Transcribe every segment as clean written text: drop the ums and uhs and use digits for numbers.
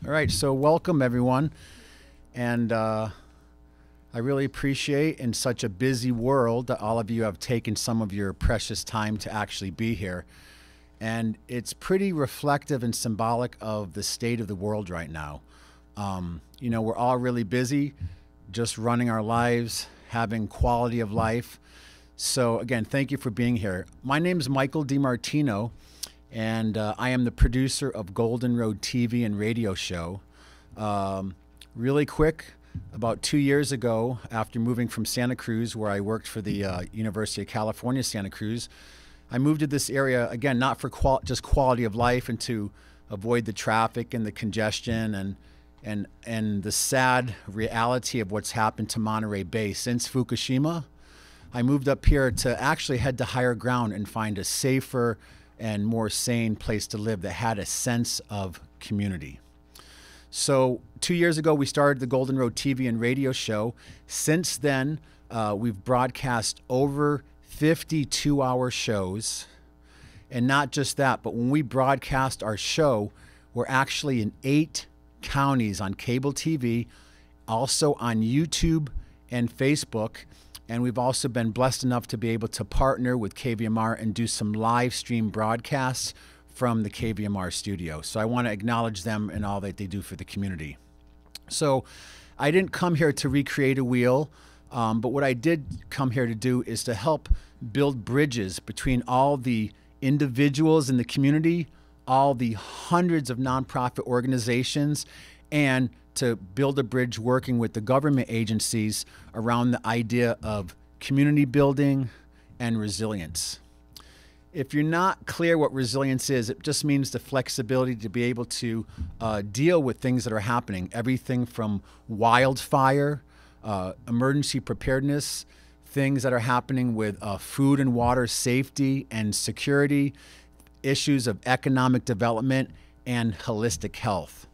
All right, so welcome everyone. And I really appreciate in such a busy world that all of you have taken some of your precious time to actually be here. And it's pretty reflective and symbolic of the state of the world right now. You know, we're all really busy, just running our lives, having quality of life. So again, thank you for being here. My name is Michael DiMartino, and I am the producer of Golden Road TV and radio show. Really quick, about 2 years ago, after moving from Santa Cruz, where I worked for the University of California, Santa Cruz, I moved to this area, again, not for just quality of life and to avoid the traffic and the congestion and the sad reality of what's happened to Monterey Bay since Fukushima. I moved up here to actually head to higher ground and find a safer and more sane place to live that had a sense of community. So 2 years ago, we started the Golden Road TV and radio show. Since then, we've broadcast over 52-hour shows. And not just that, but when we broadcast our show, we're actually in 8 counties on cable TV, also on YouTube and Facebook. And we've also been blessed enough to be able to partner with KVMR and do some live stream broadcasts from the KVMR studio. So I want to acknowledge them and all that they do for the community. So I didn't come here to recreate a wheel, but what I did come here to do is to help build bridges between all the individuals in the community, all the hundreds of nonprofit organizations, and to build a bridge working with the government agencies around the idea of community building and resilience. If you're not clear what resilience is, it just means the flexibility to be able to deal with things that are happening. Everything from wildfire, emergency preparedness, things that are happening with food and water safety and security, issues of economic development, and holistic health.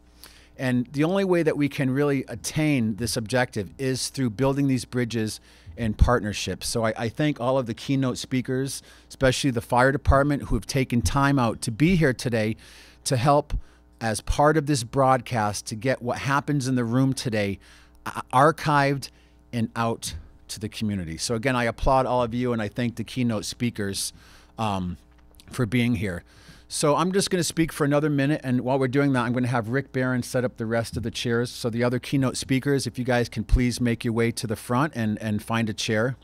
And the only way that we can really attain this objective is through building these bridges and partnerships. So I thank all of the keynote speakers, especially the fire department, who have taken time out to be here today to help as part of this broadcast to get what happens in the room today archived and out to the community. So again, I applaud all of you and I thank the keynote speakers for being here. So I'm just going to speak for another minute, and while we're doing that, I'm going to have Rick Barron set up the rest of the chairs. So the other keynote speakers, if you guys can please make your way to the front and find a chair.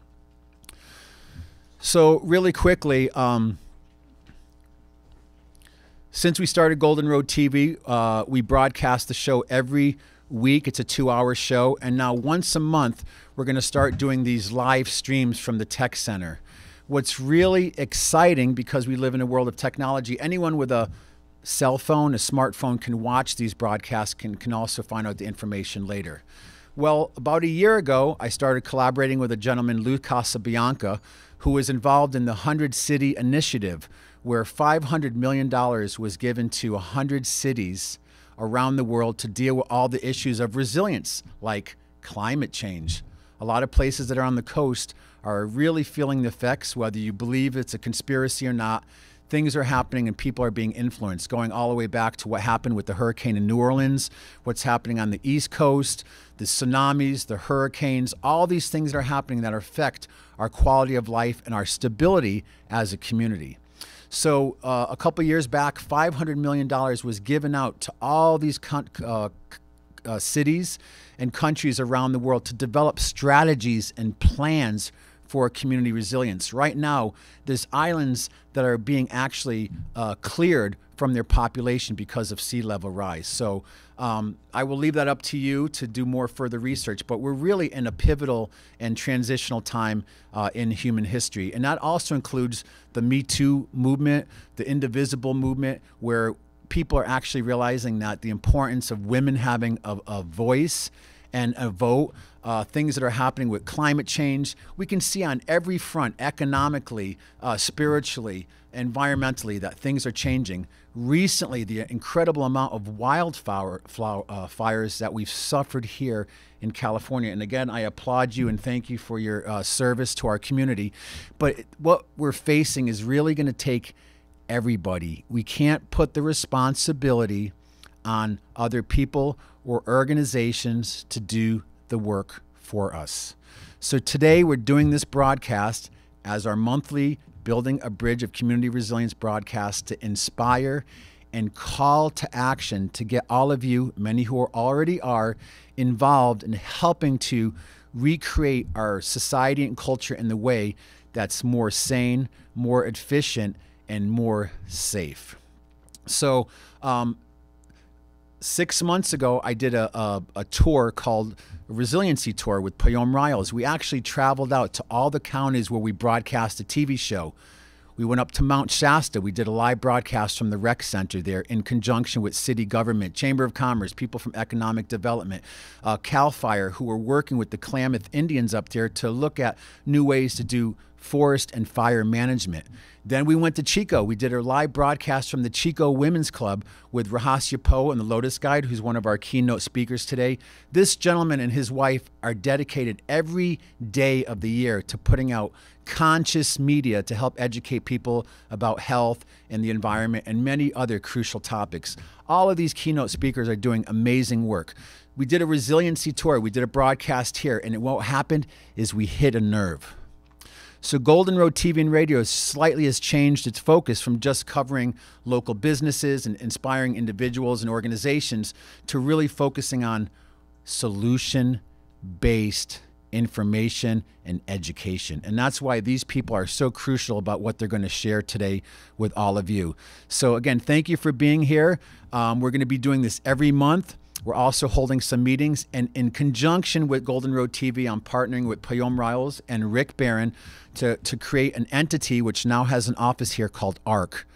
So really quickly, since we started Golden Road TV, we broadcast the show every week. It's a 2-hour show, and now once a month, we're going to start doing these live streams from the Tech Center. What's really exciting, because we live in a world of technology, anyone with a cell phone, a smartphone can watch these broadcasts, can also find out the information later. Well, about a year ago, I started collaborating with a gentleman, Lou Casabianca, who was involved in the 100 City Initiative, where $500 million was given to 100 cities around the world to deal with all the issues of resilience, like climate change. A lot of places that are on the coast are really feeling the effects, whether you believe it's a conspiracy or not. Things are happening and people are being influenced, going all the way back to what happened with the hurricane in New Orleans, what's happening on the East Coast, the tsunamis, the hurricanes, all these things that are happening that affect our quality of life and our stability as a community. So a couple years back, $500 million was given out to all these cities and countries around the world to develop strategies and plans for community resilience. Right now, there's islands that are being actually cleared from their population because of sea level rise. So I will leave that up to you to do more further research, but we're really in a pivotal and transitional time in human history. And that also includes the Me Too movement, the Indivisible movement, where people are actually realizing that the importance of women having a voice and a vote, things that are happening with climate change. We can see on every front, economically, spiritually, environmentally, that things are changing. Recently, the incredible amount of wildfires that we've suffered here in California. And again, I applaud you and thank you for your service to our community. But what we're facing is really going to take everybody. We can't put the responsibility on other people or organizations to do the work for us. So today we're doing this broadcast as our monthly Building a Bridge of Community Resilience broadcast to inspire and call to action to get all of you, many who already are, involved in helping to recreate our society and culture in the way that's more sane, more efficient, and more safe. So 6 months ago, I did a tour called a Resiliency Tour with Payom Riles. We actually traveled out to all the counties where we broadcast a TV show. We went up to Mount Shasta. We did a live broadcast from the rec center there in conjunction with city government, Chamber of Commerce, people from economic development, CAL FIRE, who were working with the Klamath Indians up there to look at new ways to do forest and fire management. Then we went to Chico. We did a live broadcast from the Chico Women's Club with Rahasya Poe and the Lotus Guide, who's one of our keynote speakers today. This gentleman and his wife are dedicated every day of the year to putting out conscious media to help educate people about health and the environment and many other crucial topics. All of these keynote speakers are doing amazing work. We did a resiliency tour. We did a broadcast here, and what happened is we hit a nerve. So Golden Road TV and Radio slightly has changed its focus from just covering local businesses and inspiring individuals and organizations to really focusing on solution-based information and education. And that's why these people are so crucial about what they're going to share today with all of you. So again, thank you for being here. We're going to be doing this every month. We're also holding some meetings, and in conjunction with Golden Road TV, I'm partnering with Payom Riles and Rick Barron to create an entity which now has an office here called ARC,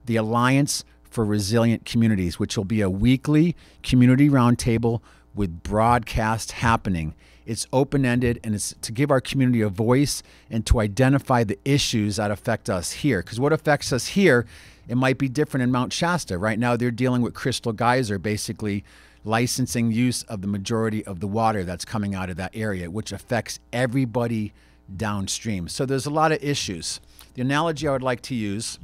the Alliance for Resilient Communities, which will be a weekly community roundtable with broadcast happening. It's open-ended, and it's to give our community a voice and to identify the issues that affect us here. Because what affects us here, it might be different in Mount Shasta. Right now, they're dealing with Crystal Geyser, basically licensing use of the majority of the water that's coming out of that area, which affects everybody downstream. So there's a lot of issues. The analogy I would like to use,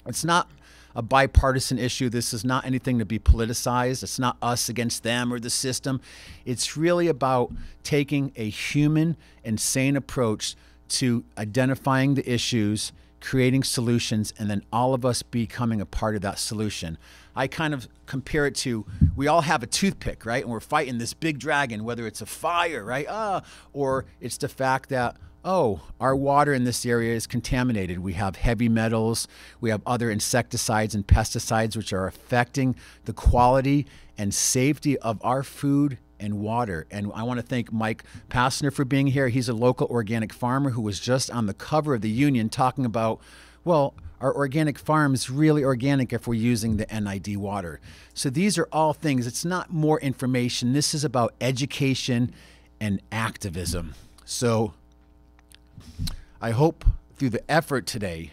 it's not a bipartisan issue. This is not anything to be politicized. It's not us against them or the system. It's really about taking a human and sane approach to identifying the issues, creating solutions, and then all of us becoming a part of that solution. I kind of compare it to, we all have a toothpick, right? And we're fighting this big dragon, whether it's a fire, right? Or it's the fact that, oh, our water in this area is contaminated. We have heavy metals. We have other insecticides and pesticides which are affecting the quality and safety of our food and water. And I want to thank Mike Passner for being here. He's a local organic farmer who was just on the cover of the Union talking about, well, our organic farm is really organic if we're using the NID water. So these are all things. It's not more information. This is about education and activism. So I hope through the effort today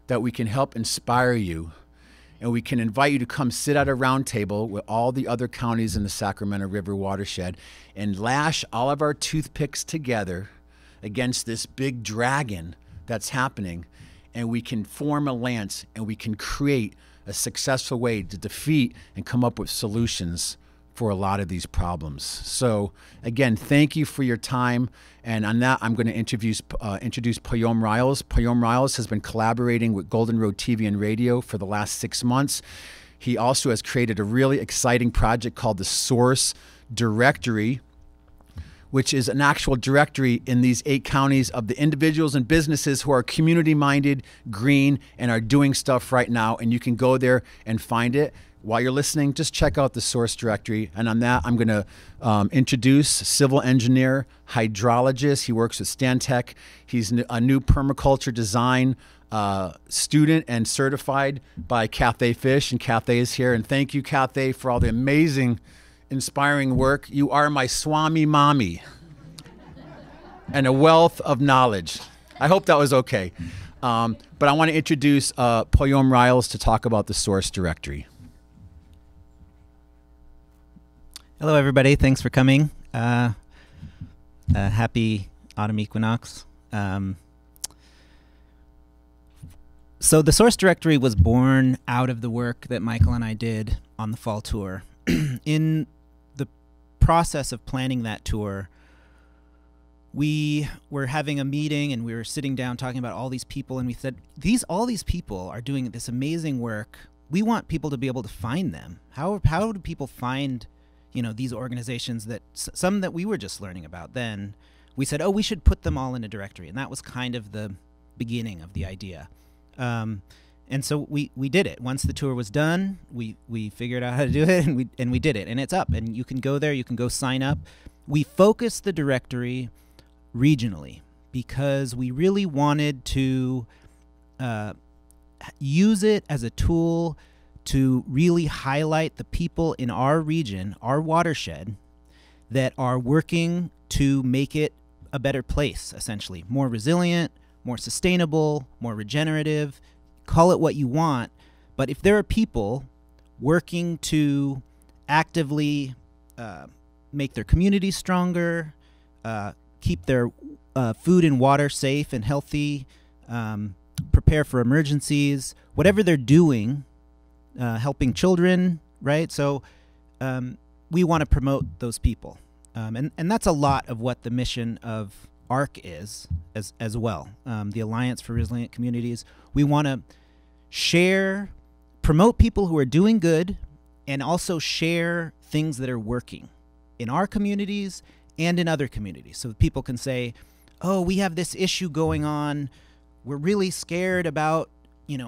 that we can help inspire you, and we can invite you to come sit at a round table with all the other counties in the Sacramento River watershed and lash all of our toothpicks together against this big dragon that's happening, and we can form a lance and we can create a successful way to defeat and come up with solutions for a lot of these problems. So again, thank you for your time. And on that, I'm going to introduce Payom Riles. Payom Riles has been collaborating with Golden Road TV and Radio for the last 6 months. He also has created a really exciting project called the Source Directory, which is an actual directory in these 8 counties of the individuals and businesses who are community-minded, green, and are doing stuff right now. And you can go there and find it. While you're listening, just check out the Source Directory. And on that, I'm going to introduce civil engineer, hydrologist. He works with Stantec. He's a new permaculture design student and certified by Cathay Fish. And Cathay is here. And thank you, Cathay, for all the amazing, inspiring work. You are my Swami Mommy and a wealth of knowledge. I hope that was okay. But I want to introduce Payom Riles to talk about the Source Directory. Hello, everybody. Thanks for coming. Happy autumn equinox. So the Source Directory was born out of the work that Michael and I did on the fall tour. In the process of planning that tour, we were having a meeting and we were sitting down talking about all these people, and we said, all these people are doing this amazing work. We want people to be able to find them. How do people find, these organizations that some that we were just learning about? Then we said, we should put them all in a directory, and that was kind of the beginning of the idea. And so we did it. Once the tour was done, we figured out how to do it, and we did it, and it's up, and you can go there, you can go sign up. We focused the directory regionally because we really wanted to use it as a tool to really highlight the people in our region, our watershed, that are working to make it a better place, essentially. More resilient, more sustainable, more regenerative. Call it what you want. But if there are people working to actively make their communities stronger, keep their food and water safe and healthy, prepare for emergencies, whatever they're doing, helping children, right? So we want to promote those people. And that's a lot of what the mission of ARC is as well. The Alliance for Resilient Communities. We want to promote people who are doing good, and also share things that are working in our communities and in other communities. So people can say, we have this issue going on. We're really scared about,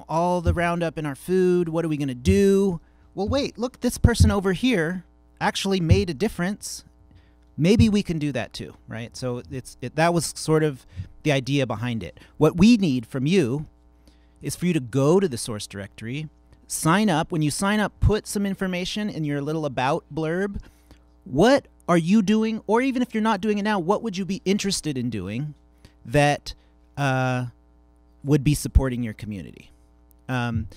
all the Roundup in our food. What are we going to do? Well, wait, look, this person over here actually made a difference. Maybe we can do that too, right? So that was sort of the idea behind it. What we need from you is for you to go to the source directory, sign up. When you sign up, put some information in your little about blurb. What are you doing? Or even if you're not doing it now, what would you be interested in doing that would be supporting your community? And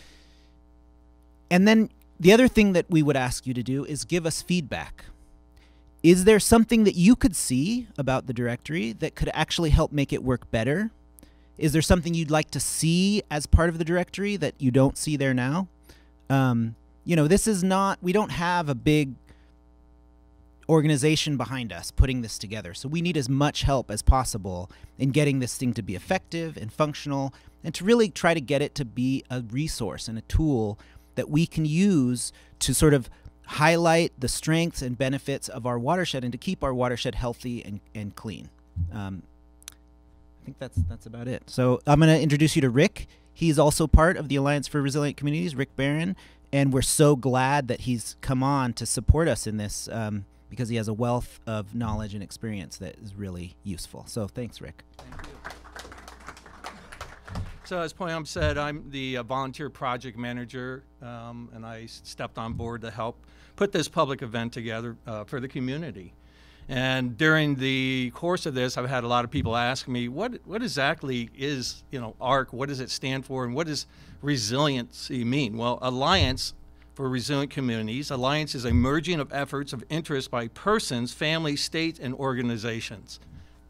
then the other thing that we would ask you to do is give us feedback. Is there something that you could see about the directory that could actually help make it work better? Is there something you'd like to see as part of the directory that you don't see there now? This is not, we don't have a big organization behind us putting this together. So we need as much help as possible in getting this thing to be effective and functional, and to really try to get it to be a resource and a tool that we can use to sort of highlight the strengths and benefits of our watershed and to keep our watershed healthy and clean. I think that's about it. So I'm going to introduce you to Rick. He's also part of the Alliance for Resilient Communities, Rick Barron, and we're so glad that he's come on to support us in this because he has a wealth of knowledge and experience that is really useful. So thanks, Rick. Thank you. So as Poyam said, I'm the volunteer project manager, and I stepped on board to help put this public event together for the community. And during the course of this, I've had a lot of people ask me, what exactly is, ARC? What does it stand for, and what does resiliency mean? Well, Alliance for Resilient Communities. Alliance is a merging of efforts of interest by persons, families, states, and organizations.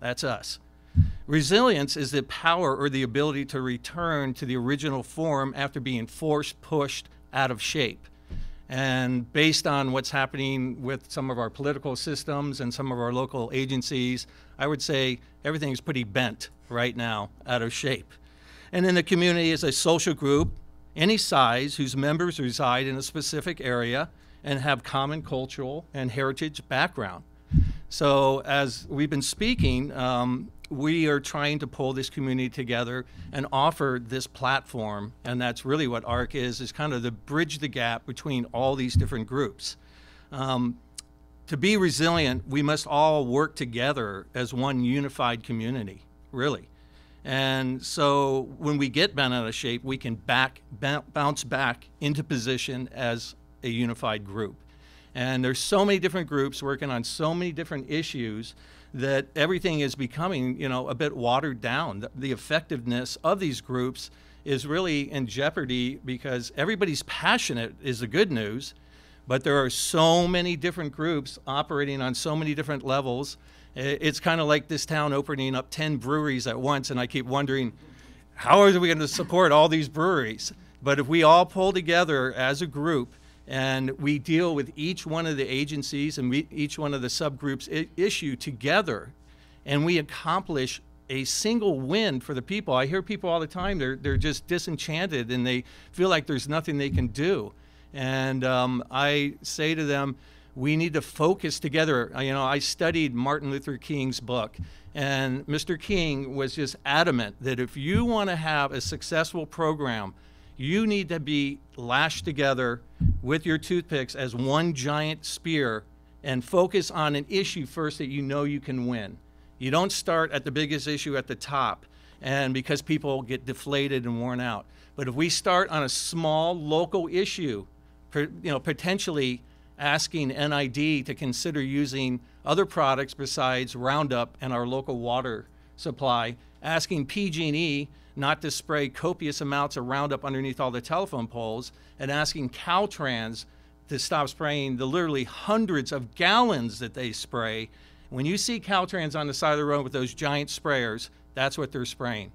That's us. Resilience is the power or the ability to return to the original form after being forced, pushed out of shape. And based on what's happening with some of our political systems and some of our local agencies, I would say everything is pretty bent right now, out of shape. And then the community is a social group, any size, whose members reside in a specific area and have common cultural and heritage background. So as we've been speaking, we are trying to pull this community together and offer this platform, and that's really what ARC is kind of to bridge the gap between all these different groups. To be resilient, we must all work together as one unified community, really. And so when we get bent out of shape, we can bounce back into position as a unified group. And there's so many different groups working on so many different issues that everything is becoming, a bit watered down. The effectiveness of these groups is really in jeopardy because everybody's passionate is the good news, but there are so many different groups operating on so many different levels. It's kind of like this town opening up 10 breweries at once, and I keep wondering, how are we going to support all these breweries? But if we all pull together as a group And we deal with each one of the agencies and each one of the subgroups issue together, and we accomplish a single win for the people. I hear people all the time, they're just disenchanted and they feel like there's nothing they can do. And I say to them, we need to focus together. I studied Martin Luther King's book, and Mr. King was just adamant that if you want to have a successful program, you need to be lashed together with your toothpicks as one giant spear and focus on an issue first that you know you can win. You don't start at the biggest issue at the top, and because people get deflated and worn out. But if we start on a small local issue, potentially asking NID to consider using other products besides Roundup and our local water supply, asking PG&E not to spray copious amounts of Roundup underneath all the telephone poles, and asking Caltrans to stop spraying the literally hundreds of gallons that they spray. When you see Caltrans on the side of the road with those giant sprayers, that's what they're spraying.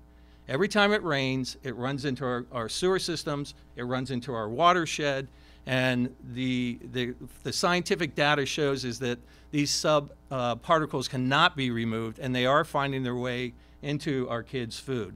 Every time it rains, it runs into our sewer systems, it runs into our watershed, and the scientific data shows is that these particles cannot be removed, and they are finding their way into our kids' food.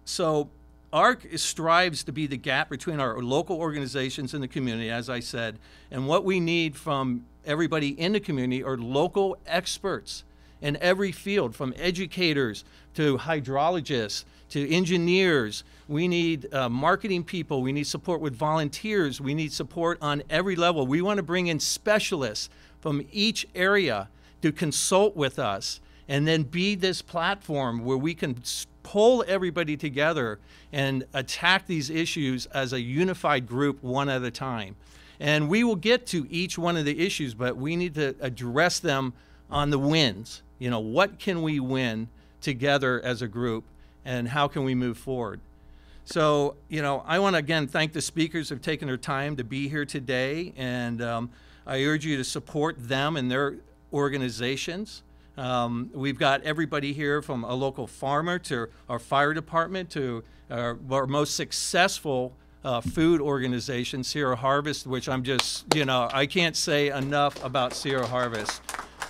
So ARC strives to be the gap between our local organizations and the community, as I said, and what we need from everybody in the community are local experts in every field, from educators to hydrologists to engineers. We need marketing people. We need support with volunteers. We need support on every level. We want to bring in specialists from each area to consult with us and then be this platform where we can pull everybody together and attack these issues as a unified group one at a time. And we will get to each one of the issues, but we need to address them on the wins. What can we win together as a group, and how can we move forward? So, I want to again thank the speakers who have taken their time to be here today, and I urge you to support them and their organizations. We've got everybody here from a local farmer to our fire department to our most successful food organization, Sierra Harvest, which I'm just, I can't say enough about Sierra Harvest.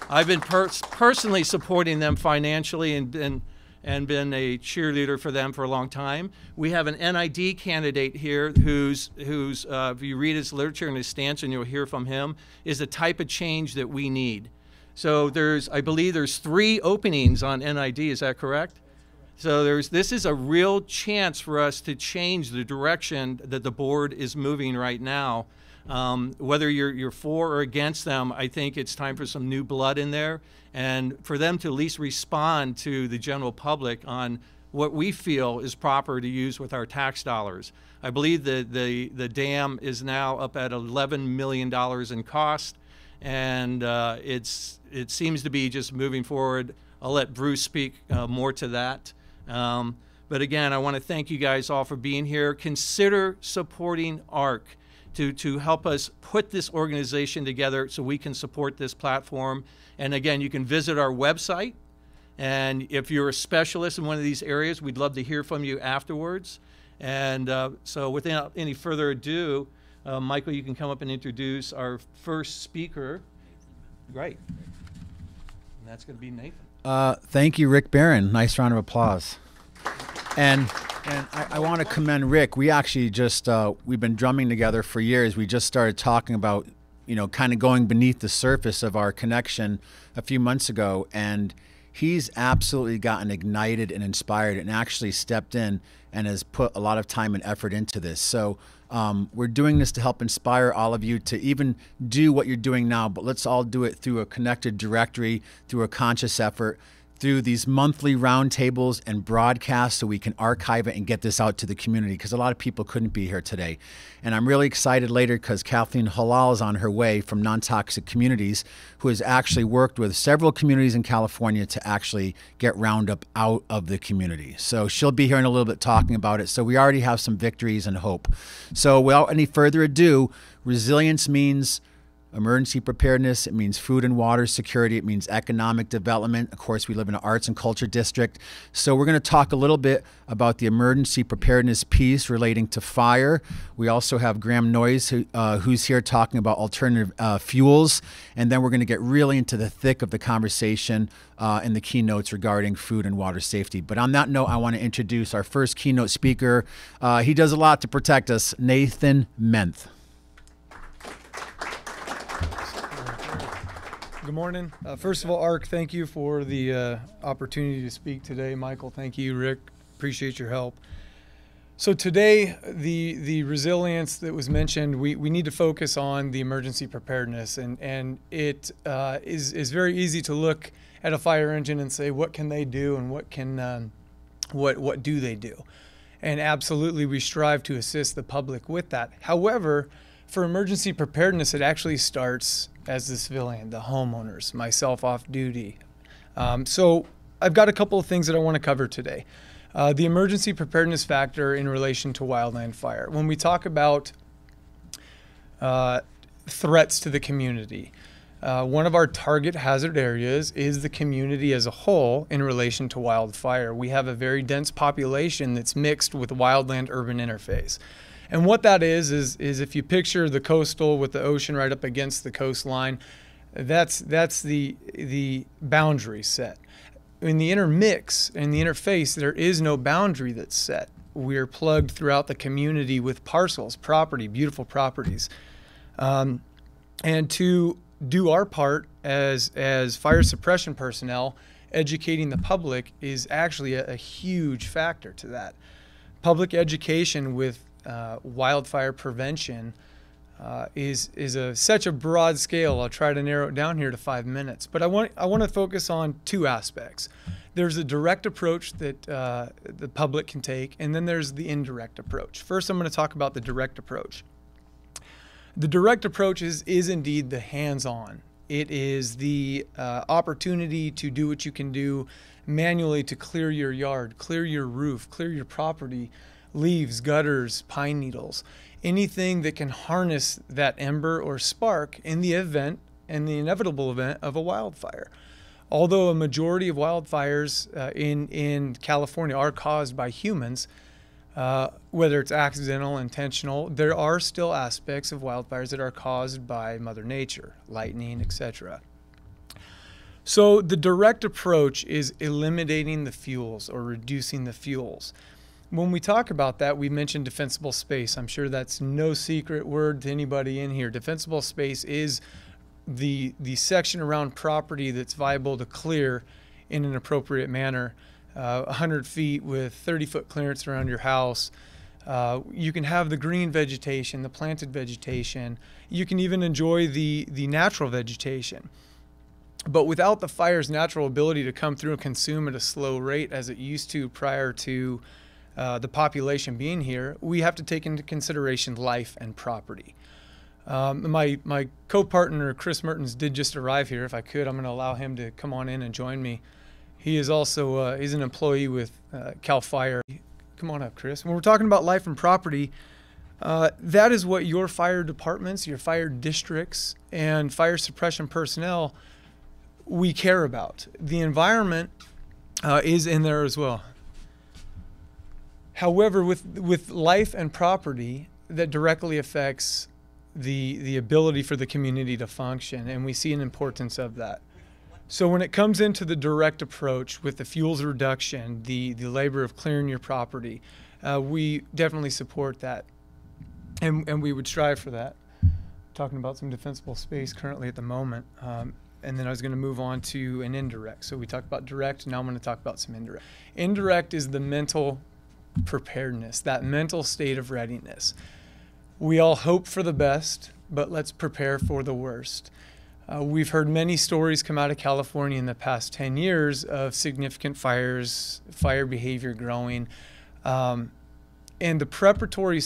I've been personally supporting them financially and been a cheerleader for them for a long time. We have an NID candidate here who's if you read his literature and his stance, and you'll hear from him, is the type of change that we need. So I believe there's 3 openings on NID, is that correct? So this is a real chance for us to change the direction that the board is moving right now. Whether you're for or against them, I think it's time for some new blood in there, and for them to at least respond to the general public on what we feel is proper to use with our tax dollars. I believe that the dam is now up at $11 million in cost, and it seems to be just moving forward. I'll let Bruce speak more to that. But again, I want to thank you guys all for being here. Consider supporting ARC to help us put this organization together so we can support this platform. And again, you can visit our website. And if you're a specialist in one of these areas, we'd love to hear from you afterwards. And so without any further ado, Michael, you can come up and introduce our first speaker. Great. And that's going to be Nathan. Thank you, Rick Barron. Nice round of applause. And I want to commend Rick. We actually just, we've been drumming together for years. We just started talking about, kind of going beneath the surface of our connection a few months ago. And he's absolutely gotten ignited and inspired and actually stepped in and has put a lot of time and effort into this. So we're doing this to help inspire all of you to even do what you're doing now, but let's all do it through a connected directory, through a conscious effort, through these monthly roundtables and broadcasts so we can archive it and get this out to the community, because a lot of people couldn't be here today. And I'm really excited later because Kathleen Halal is on her way from Non-Toxic Communities, who has actually worked with several communities in California to actually get Roundup out of the community. So she'll be here in a little bit talking about it. So we already have some victories and hope. So without any further ado, resilience means emergency preparedness. It means food and water security. It means economic development. Of course, we live in an arts and culture district. So we're going to talk a little bit about the emergency preparedness piece relating to fire. We also have Graham Noyes, who's here talking about alternative fuels. And then we're going to get really into the thick of the conversation and the keynotes regarding food and water safety. But on that note, I want to introduce our first keynote speaker. He does a lot to protect us, Nathan Menth. Good morning. First of all, Ark, thank you for the opportunity to speak today. Michael, thank you. Rick, appreciate your help. So today, the resilience that was mentioned, we need to focus on the emergency preparedness, and it is very easy to look at a fire engine and say, what can they do, and what do they do? And absolutely, we strive to assist the public with that. However, for emergency preparedness, it actually starts as the civilian, the homeowners, myself off duty. So I've got a couple of things that I want to cover today. The emergency preparedness factor in relation to wildland fire. When we talk about threats to the community, one of our target hazard areas is the community as a whole in relation to wildfire. We have a very dense population that's mixed with wildland-urban interface. And what that is if you picture the coastal with the ocean right up against the coastline, that's the boundary set. In the intermix, in the interface, there is no boundary that's set. We're plugged throughout the community with parcels, property, beautiful properties. And to do our part as fire suppression personnel, educating the public is actually a huge factor to that. Public education with wildfire prevention is such a broad scale. I'll try to narrow it down here to 5 minutes. But I want to focus on two aspects. There's a direct approach that the public can take, and then there's the indirect approach. First, I'm going to talk about the direct approach. The direct approach is indeed the hands-on. It is the opportunity to do what you can do manually to clear your yard, clear your roof, clear your property, leaves, gutters, pine needles, anything that can harness that ember or spark in the event and the inevitable event of a wildfire. Although a majority of wildfires in California are caused by humans, whether it's accidental, intentional, there are still aspects of wildfires that are caused by Mother Nature, lightning, etc. So the direct approach is eliminating the fuels or reducing the fuels. When we talk about that, we mentioned defensible space. I'm sure that's no secret word to anybody in here. Defensible space is the section around property that's viable to clear in an appropriate manner. 100 feet with 30-foot clearance around your house. You can have the green vegetation, the planted vegetation. You can even enjoy the natural vegetation. But without the fire's natural ability to come through and consume at a slow rate as it used to prior to the population being here, we have to take into consideration life and property. My co-partner, Chris Mertens, did just arrive here. If I could, I'm going to allow him to come on in and join me. He is also he's an employee with CAL FIRE. Come on up, Chris. When we're talking about life and property, that is what your fire departments, your fire districts, and fire suppression personnel, we care about. The environment is in there as well. However, with life and property, that directly affects the ability for the community to function, and we see an importance of that. So when it comes into the direct approach with the fuels reduction, the labor of clearing your property, we definitely support that, and we would strive for that. Talking about some defensible space currently at the moment, and then I was going to move on to an indirect. So we talked about direct, now I'm going to talk about some indirect. Indirect is the mental preparedness, that mental state of readiness. We all hope for the best, but let's prepare for the worst. We've heard many stories come out of California in the past 10 years of significant fires, fire behavior growing, and the preparatory,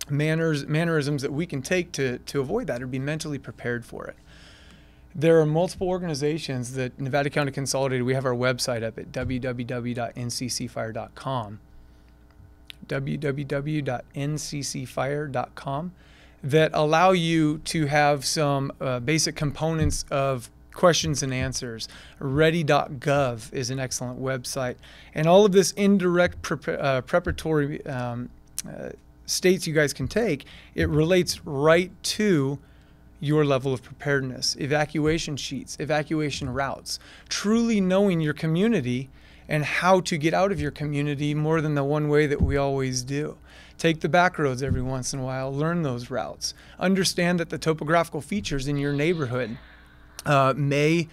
mannerisms that we can take to avoid that or be mentally prepared for it. There are multiple organizations that Nevada County Consolidated, we have our website up at www.nccfire.com. www.nccfire.com, that allow you to have some basic components of questions and answers. Ready.gov is an excellent website. And all of this indirect preparatory states you guys can take, it relates right to your level of preparedness. Evacuation sheets, evacuation routes, truly knowing your community and how to get out of your community more than the one way that we always do. Take the back roads every once in a while, learn those routes. Understand that the topographical features in your neighborhood may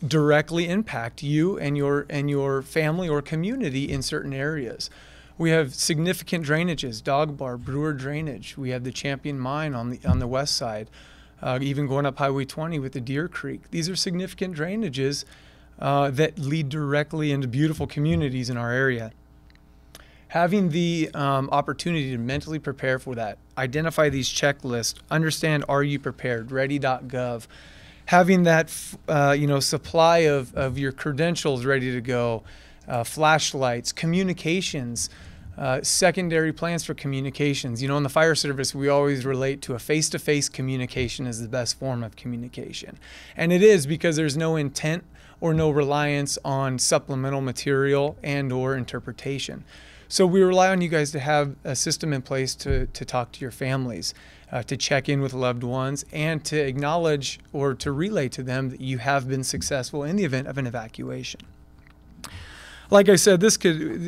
directly impact you and your family or community in certain areas. We have significant drainages, Dog Bar, Brewer drainage. We have the Champion Mine on the west side, even going up Highway 20 with the Deer Creek. These are significant drainages that lead directly into beautiful communities in our area. Having the opportunity to mentally prepare for that, identify these checklists, understand, are you prepared, ready.gov, having that supply of your credentials ready to go, flashlights, communications, secondary plans for communications. In the fire service, we always relate to a face-to-face communication as the best form of communication. And it is, because there's no intent or no reliance on supplemental material and or interpretation. So we rely on you guys to have a system in place to talk to your families, to check in with loved ones, and to acknowledge or to relay to them that you have been successful in the event of an evacuation. Like I said,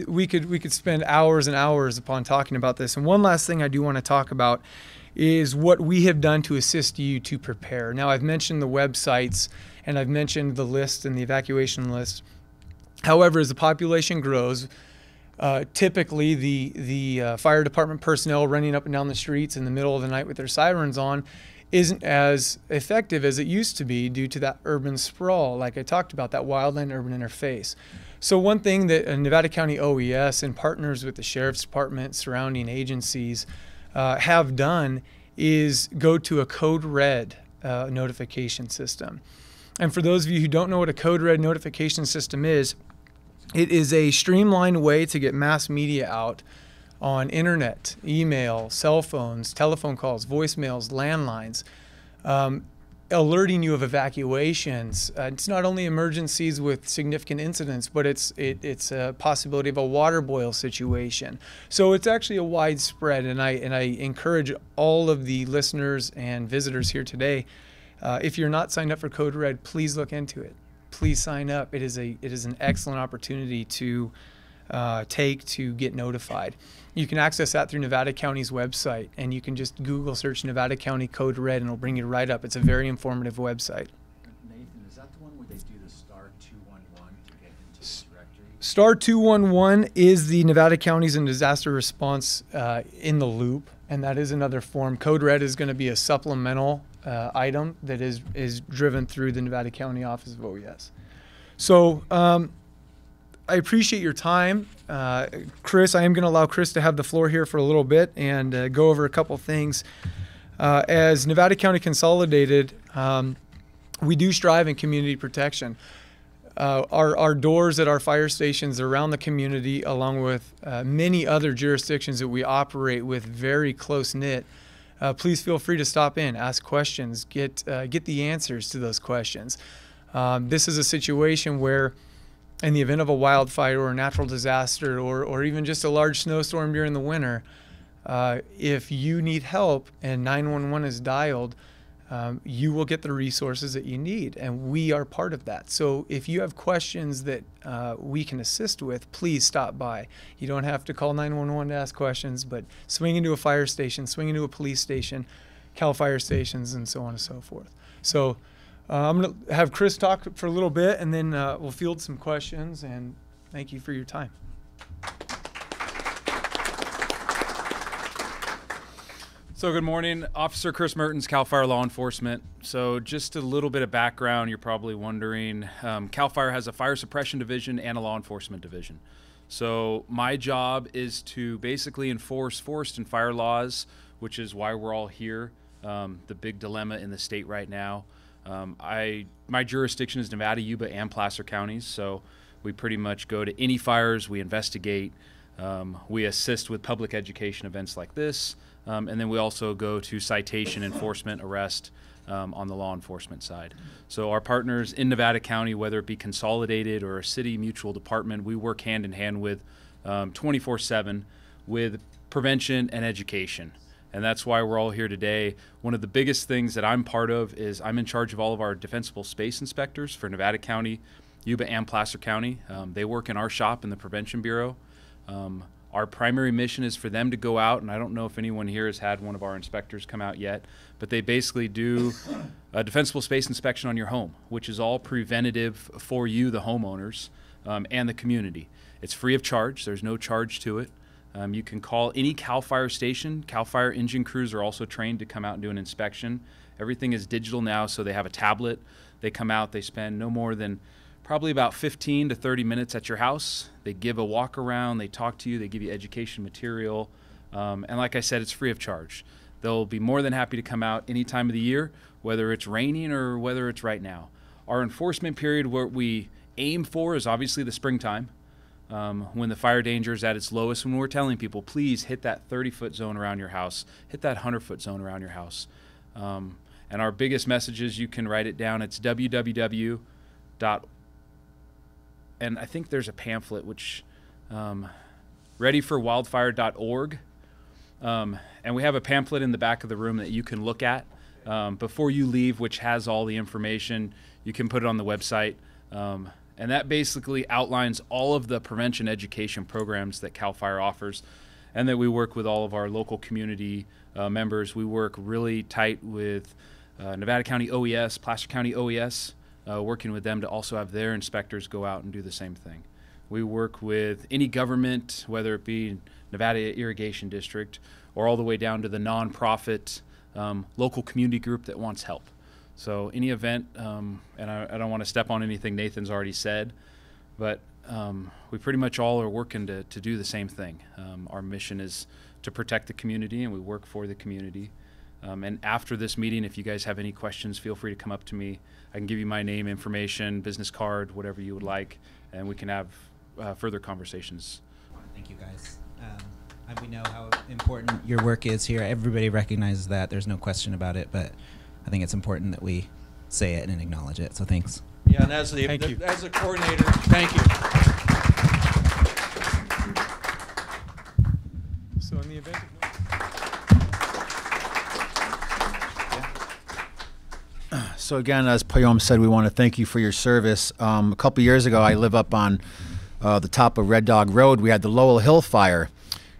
we could spend hours and hours upon talking about this. And one last thing I do want to talk about is what we have done to assist you to prepare. Now, I've mentioned the websites and I've mentioned the list and the evacuation list. However, as the population grows, typically the fire department personnel running up and down the streets in the middle of the night with their sirens on isn't as effective as it used to be due to that urban sprawl, like I talked about, that wildland-urban interface. So one thing that Nevada County OES and partners with the Sheriff's Department, surrounding agencies, have done is go to a Code Red notification system. And for those of you who don't know what a Code Red notification system is, it is a streamlined way to get mass media out on internet, email, cell phones, telephone calls, voicemails, landlines, alerting you of evacuations. It's not only emergencies with significant incidents, but it's a possibility of a water boil situation. So it's actually a widespread, and I encourage all of the listeners and visitors here today, if you're not signed up for Code Red, please look into it. Please sign up. It is an excellent opportunity to take to get notified. You can access that through Nevada County's website, and you can just Google search Nevada County Code Red and it'll bring you right up. It's a very informative website. Nathan, is that the one where they do the star 211 to get into the directory? Star 211 is the Nevada County's and disaster response in the loop, and that is another form. Code Red is going to be a supplemental item that is driven through the Nevada County Office of OES. So I appreciate your time. Chris, I am going to allow Chris to have the floor here for a little bit and go over a couple things. As Nevada County Consolidated, we do strive in community protection. Our doors at our fire stations around the community, along with many other jurisdictions that we operate with, very close-knit. Please feel free to stop in, ask questions, get the answers to those questions. This is a situation where, in the event of a wildfire or a natural disaster or even just a large snowstorm during the winter, if you need help and 911 is dialed, you will get the resources that you need, and we are part of that. So if you have questions that we can assist with, please stop by. You don't have to call 911 to ask questions, but swing into a fire station, swing into a police station, Cal Fire stations, and so on and so forth. So I'm going to have Chris talk for a little bit, and then we'll field some questions, and thank you for your time. So good morning, Officer Chris Mertens, CAL FIRE Law Enforcement. So just a little bit of background, you're probably wondering, CAL FIRE has a fire suppression division and a law enforcement division. So my job is to basically enforce forest and fire laws, which is why we're all here, the big dilemma in the state right now. My jurisdiction is Nevada, Yuba, and Placer counties, so we pretty much go to any fires, we investigate. We assist with public education events like this, and then we also go to citation, enforcement, arrest on the law enforcement side. So our partners in Nevada County, whether it be consolidated or a city mutual department, we work hand in hand with 24/7 with prevention and education. And that's why we're all here today. One of the biggest things that I'm part of is I'm in charge of all of our defensible space inspectors for Nevada County, Yuba, and Placer County. They work in our shop in the Prevention Bureau. Our primary mission is for them to go out, and I don't know if anyone here has had one of our inspectors come out yet, but they basically do a defensible space inspection on your home, which is all preventative for you, the homeowners, and the community. It's free of charge. There's no charge to it. You can call any CAL FIRE station. CAL FIRE engine crews are also trained to come out and do an inspection. Everything is digital now, so they have a tablet. They come out, they spend no more than probably about 15 to 30 minutes at your house. They give a walk around, they talk to you, they give you education material. And like I said, it's free of charge. They'll be more than happy to come out any time of the year, whether it's raining or whether it's right now. Our enforcement period, what we aim for is obviously the springtime, when the fire danger is at its lowest, when we're telling people, please hit that 30-foot zone around your house, hit that 100-foot zone around your house. And our biggest message is, you can write it down, it's www. And I think there's a pamphlet which readyforwildfire.org, and we have a pamphlet in the back of the room that you can look at before you leave, which has all the information. You can put it on the website, and that basically outlines all of the prevention education programs that CAL FIRE offers, and that we work with all of our local community members. We work really tight with Nevada County OES, Placer County OES, working with them to also have their inspectors go out and do the same thing. We work with any government, whether it be Nevada Irrigation District or all the way down to the nonprofit local community group that wants help. So any event, and I don't want to step on anything Nathan's already said, but we pretty much all are working to do the same thing. Our mission is to protect the community, and we work for the community. And after this meeting, if you guys have any questions, feel free to come up to me. I can give you my name, information, business card, whatever you would like, and we can have further conversations. Thank you, guys. We know how important your work is here. Everybody recognizes that. There's no question about it, but I think it's important that we say it and acknowledge it. So thanks. Yeah, and as the coordinator, thank you. So in the event of So again, as Payom said, we want to thank you for your service. A couple years ago, I live up on the top of Red Dog Road. We had the Lowell Hill fire,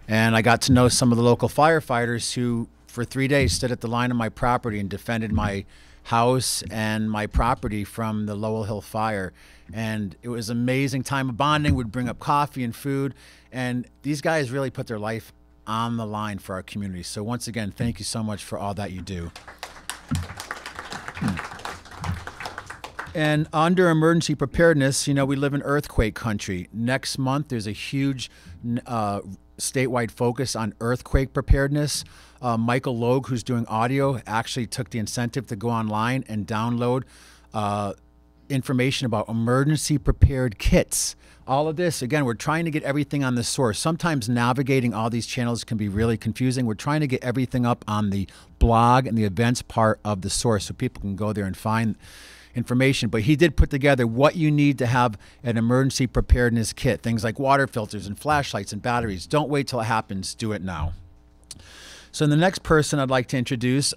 and I got to know some of the local firefighters who, for 3 days, stood at the line of my property and defended my house and my property from the Lowell Hill fire. And it was an amazing time of bonding. We'd bring up coffee and food, and these guys really put their life on the line for our community. So once again, thank you so much for all that you do. And under emergency preparedness, you know, we live in earthquake country. Next month, there's a huge statewide focus on earthquake preparedness. Michael Logue, who's doing audio, actually took the incentive to go online and download information about emergency prepared kits. All of this, again, we're trying to get everything on the source. Sometimes navigating all these channels can be really confusing. We're trying to get everything up on the blog and the events part of the source so people can go there and find information. But he did put together what you need to have an emergency preparedness kit. Things like water filters and flashlights and batteries. Don't wait till it happens. Do it now. So the next person I'd like to introduce,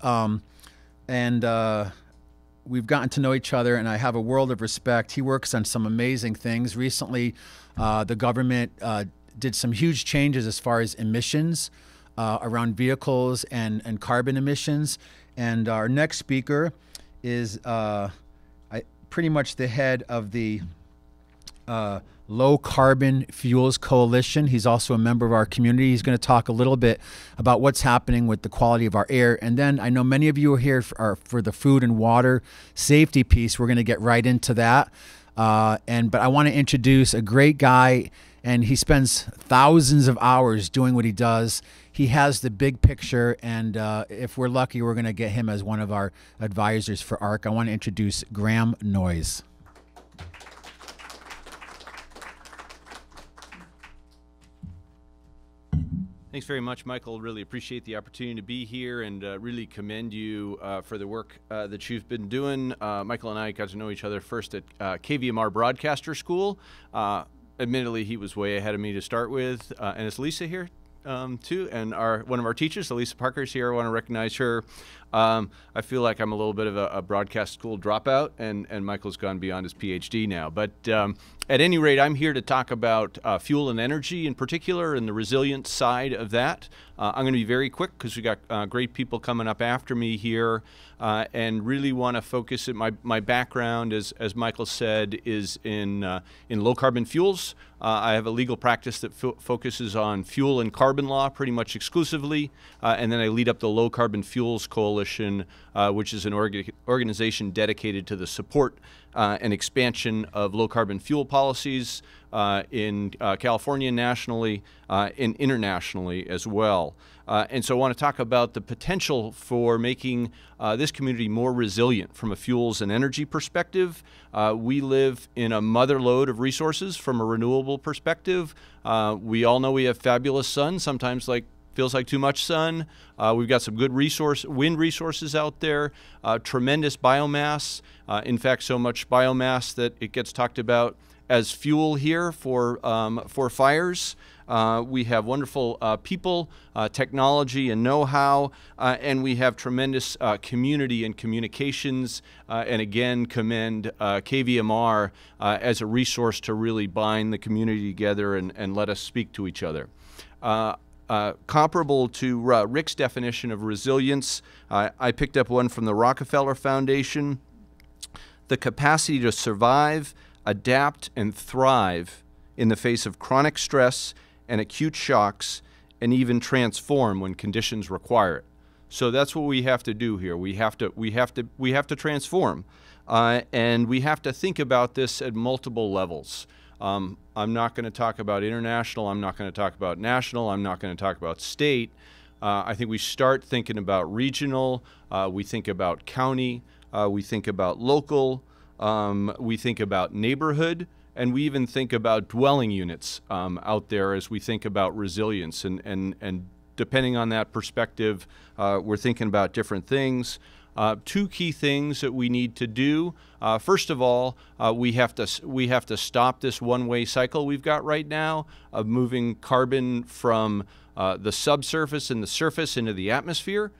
we've gotten to know each other, and I have a world of respect. He works on some amazing things. Recently, the government did some huge changes as far as emissions around vehicles and carbon emissions. And our next speaker is pretty much the head of the Low Carbon Fuels Coalition. He's also a member of our community. He's going to talk a little bit about what's happening with the quality of our air. And then I know many of you are here for the food and water safety piece. We're going to get right into that. But I want to introduce a great guy, and he spends thousands of hours doing what he does. He has the big picture, and if we're lucky, we're going to get him as one of our advisors for ARC. I want to introduce Graham Noyes. Thanks very much, Michael. Really appreciate the opportunity to be here and really commend you for the work that you've been doing. Michael and I got to know each other first at KVMR Broadcaster School. Admittedly, he was way ahead of me to start with. And is Lisa here too? And one of our teachers, Lisa Parker's here. I want to recognize her. I feel like I'm a little bit of a broadcast school dropout, and Michael's gone beyond his PhD now. But at any rate, I'm here to talk about fuel and energy in particular and the resilient side of that. I'm going to be very quick because we got great people coming up after me here, and really want to focus at my background, as Michael said, is in low carbon fuels. I have a legal practice that focuses on fuel and carbon law pretty much exclusively, and then I lead up the Low Carbon Fuels Coalition, which is an organization dedicated to the support and expansion of low carbon fuel policies in California nationally and internationally as well. And so I want to talk about the potential for making this community more resilient from a fuels and energy perspective. We live in a mother lode of resources from a renewable perspective. We all know we have fabulous sun, sometimes feels like too much sun. We've got some good wind resources out there, tremendous biomass. In fact, so much biomass that it gets talked about as fuel here for fires. We have wonderful people, technology and know-how, and we have tremendous community and communications, and again commend KVMR as a resource to really bind the community together and let us speak to each other. Comparable to Rick's definition of resilience, I picked up one from the Rockefeller Foundation: the capacity to survive, adapt, and thrive in the face of chronic stress and acute shocks, and even transform when conditions require it. So that's what we have to do here. We have to transform, and we have to think about this at multiple levels. I'm not going to talk about international. I'm not going to talk about national. I'm not going to talk about state. I think we start thinking about regional. We think about county. We think about local. We think about neighborhood. And we even think about dwelling units out there as we think about resilience. And depending on that perspective, we're thinking about different things. Two key things that we need to do. First of all, we have to stop this one-way cycle we've got right now of moving carbon from the subsurface and the surface into the atmosphere.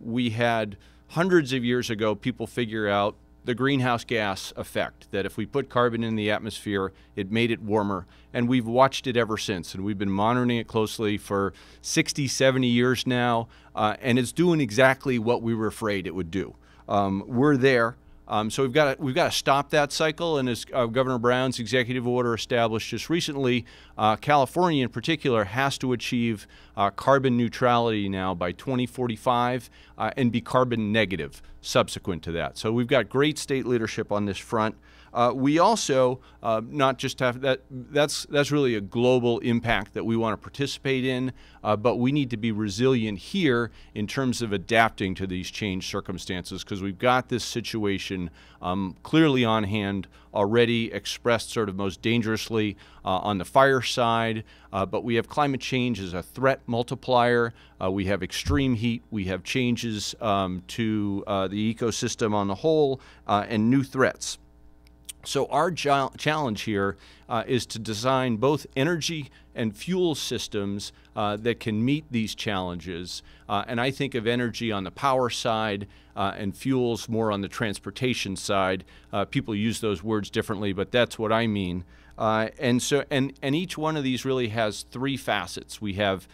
We had hundreds of years ago people figure out the greenhouse gas effect, that if we put carbon in the atmosphere, it made it warmer. And we've watched it ever since, and we've been monitoring it closely for 60, 70 years now, and it's doing exactly what we were afraid it would do. We're there. So we've got to stop that cycle, and as Governor Brown's executive order established just recently, California in particular has to achieve carbon neutrality now by 2045 and be carbon negative subsequent to that. So we've got great state leadership on this front. We also not just have that's really a global impact that we want to participate in, but we need to be resilient here in terms of adapting to these changed circumstances, because we've got this situation clearly on hand already, expressed sort of most dangerously on the fire side, but we have climate change as a threat multiplier. We have extreme heat. We have changes to the ecosystem on the whole, and new threats. So our challenge here is to design both energy and fuel systems that can meet these challenges. And I think of energy on the power side and fuels more on the transportation side. People use those words differently, but that's what I mean. And each one of these really has three facets. We have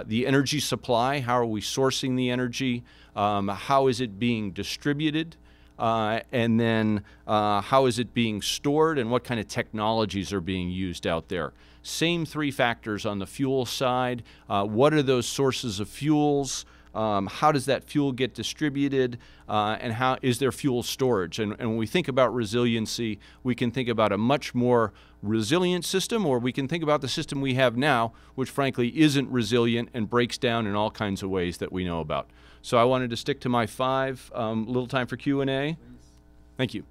the energy supply. How are we sourcing the energy? How is it being distributed? And then how is it being stored, and what kind of technologies are being used out there? Same three factors on the fuel side. What are those sources of fuels? How does that fuel get distributed? And how is there fuel storage? And when we think about resiliency, we can think about a much more resilient system, or we can think about the system we have now, which frankly isn't resilient and breaks down in all kinds of ways that we know about. So I wanted to stick to my five. Little time for Q&A. Thank you.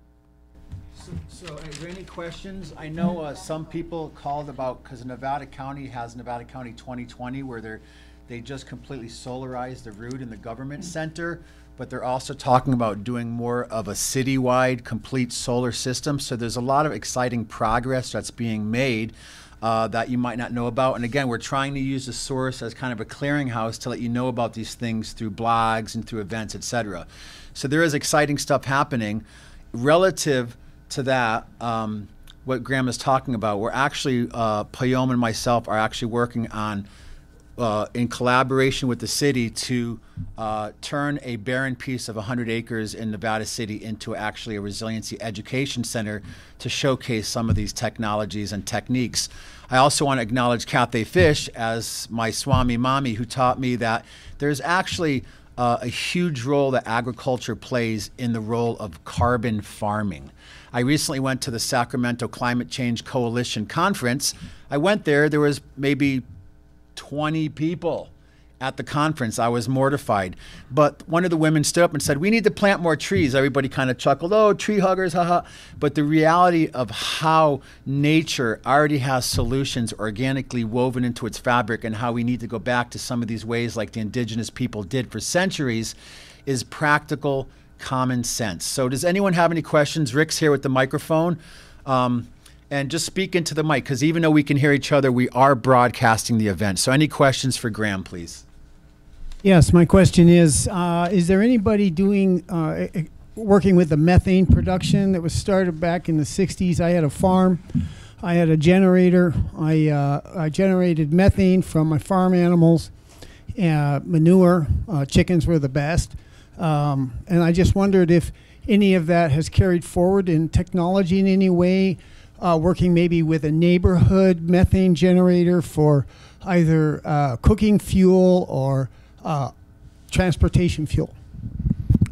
So is there any questions? I know some people called about, because Nevada County has Nevada County 2020, where they're They just completely solarized the route in the government center, but they're also talking about doing more of a citywide complete solar system. So there's a lot of exciting progress that's being made that you might not know about. And again, we're trying to use the source as kind of a clearinghouse to let you know about these things through blogs and through events, etc. So there is exciting stuff happening. Relative to that, what Graham is talking about, we're actually, Payom and myself are actually working on in collaboration with the city to turn a barren piece of 100 acres in Nevada City into actually a resiliency education center to showcase some of these technologies and techniques. I also want to acknowledge Cathay Fish as my Swami Mami, who taught me that there's actually a huge role that agriculture plays in the role of carbon farming. I recently went to the Sacramento Climate Change Coalition conference. I went there was maybe 20 people at the conference. I was mortified. But one of the women stood up and said, we need to plant more trees. Everybody kind of chuckled, oh, tree huggers, haha. But the reality of how nature already has solutions organically woven into its fabric, and how we need to go back to some of these ways like the indigenous people did for centuries, is practical common sense. So does anyone have any questions? Rick's here with the microphone. And just speak into the mic, because even though we can hear each other, we are broadcasting the event. So any questions for Graham, please? Yes, my question is there anybody doing, working with the methane production that was started back in the 60s? I had a farm. I had a generator. I generated methane from my farm animals, manure. Chickens were the best. And I just wondered if any of that has carried forward in technology in any way, working maybe with a neighborhood methane generator for either cooking fuel or transportation fuel.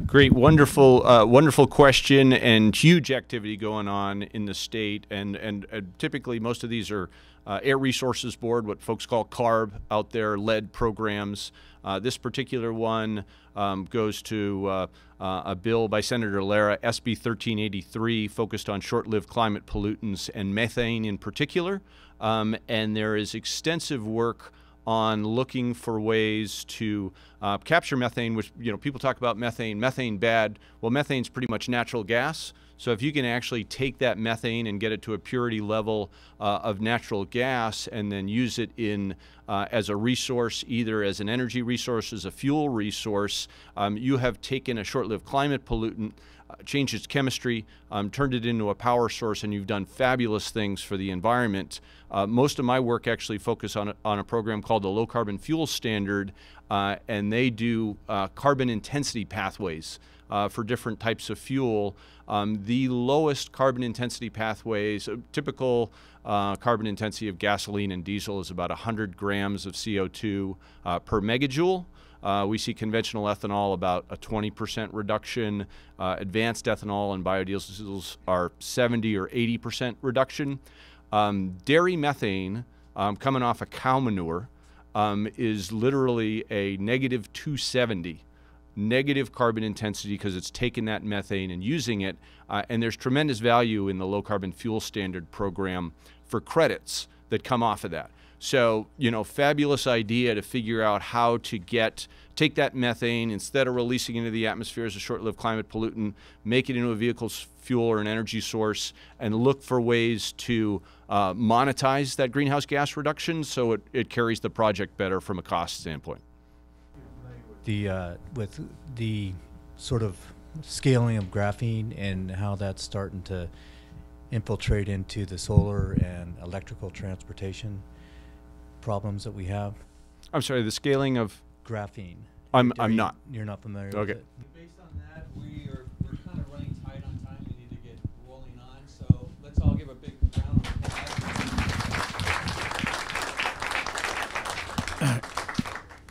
Great, wonderful, wonderful question, and huge activity going on in the state. And typically, most of these are Air Resources Board, what folks call CARB out there, led programs. This particular one goes to a bill by Senator Lara, SB 1383, focused on short-lived climate pollutants and methane in particular. And there is extensive work on looking for ways to capture methane, which, people talk about methane bad. Well, methane's pretty much natural gas. So if you can actually take that methane and get it to a purity level of natural gas, and then use it in as a resource, either as an energy resource, as a fuel resource, you have taken a short-lived climate pollutant, changed its chemistry, turned it into a power source, and you've done fabulous things for the environment. Most of my work actually focus on a program called the Low Carbon Fuel Standard, and they do carbon intensity pathways for different types of fuel. The lowest carbon intensity pathways, typical carbon intensity of gasoline and diesel is about 100 grams of CO2 per megajoule. We see conventional ethanol about a 20% reduction. Advanced ethanol and biodiesels are 70 or 80% reduction. Dairy methane coming off of cow manure is literally a negative 270. Negative carbon intensity, because it's taking that methane and using it. And there's tremendous value in the Low Carbon Fuel Standard program for credits that come off of that. So, fabulous idea to figure out how to take that methane, instead of releasing into the atmosphere as a short-lived climate pollutant, make it into a vehicle's fuel or an energy source, and look for ways to monetize that greenhouse gas reduction so it carries the project better from a cost standpoint. With the sort of scaling of graphene and how that's starting to infiltrate into the solar and electrical transportation problems that we have. I'm sorry, the scaling of graphene. I'm not. You're not familiar Okay. with it? Based on that, we're kind of running tight on time. We need to get rolling on. So let's all give a big round of applause.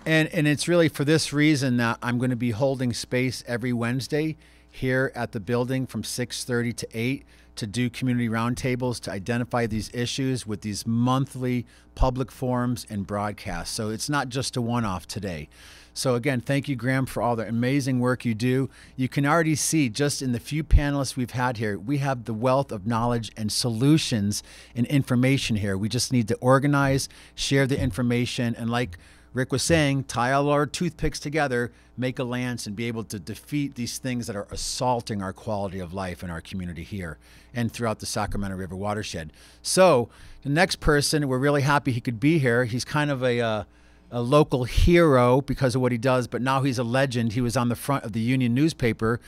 And it's really for this reason that I'm going to be holding space every Wednesday here at the building from 6:30 to 8 to do community roundtables to identify these issues with these monthly public forums and broadcasts. So it's not just a one-off today. So again, thank you, Graham, for all the amazing work you do. You can already see just in the few panelists we've had here, we have the wealth of knowledge and solutions and information here. We just need to organize, share the information, and like Rick was saying, tie all our toothpicks together, make a lance, and be able to defeat these things that are assaulting our quality of life in our community here and throughout the Sacramento River watershed. So the next person, we're really happy he could be here. He's kind of a local hero because of what he does, but now he's a legend. He was on the front of the Union newspaper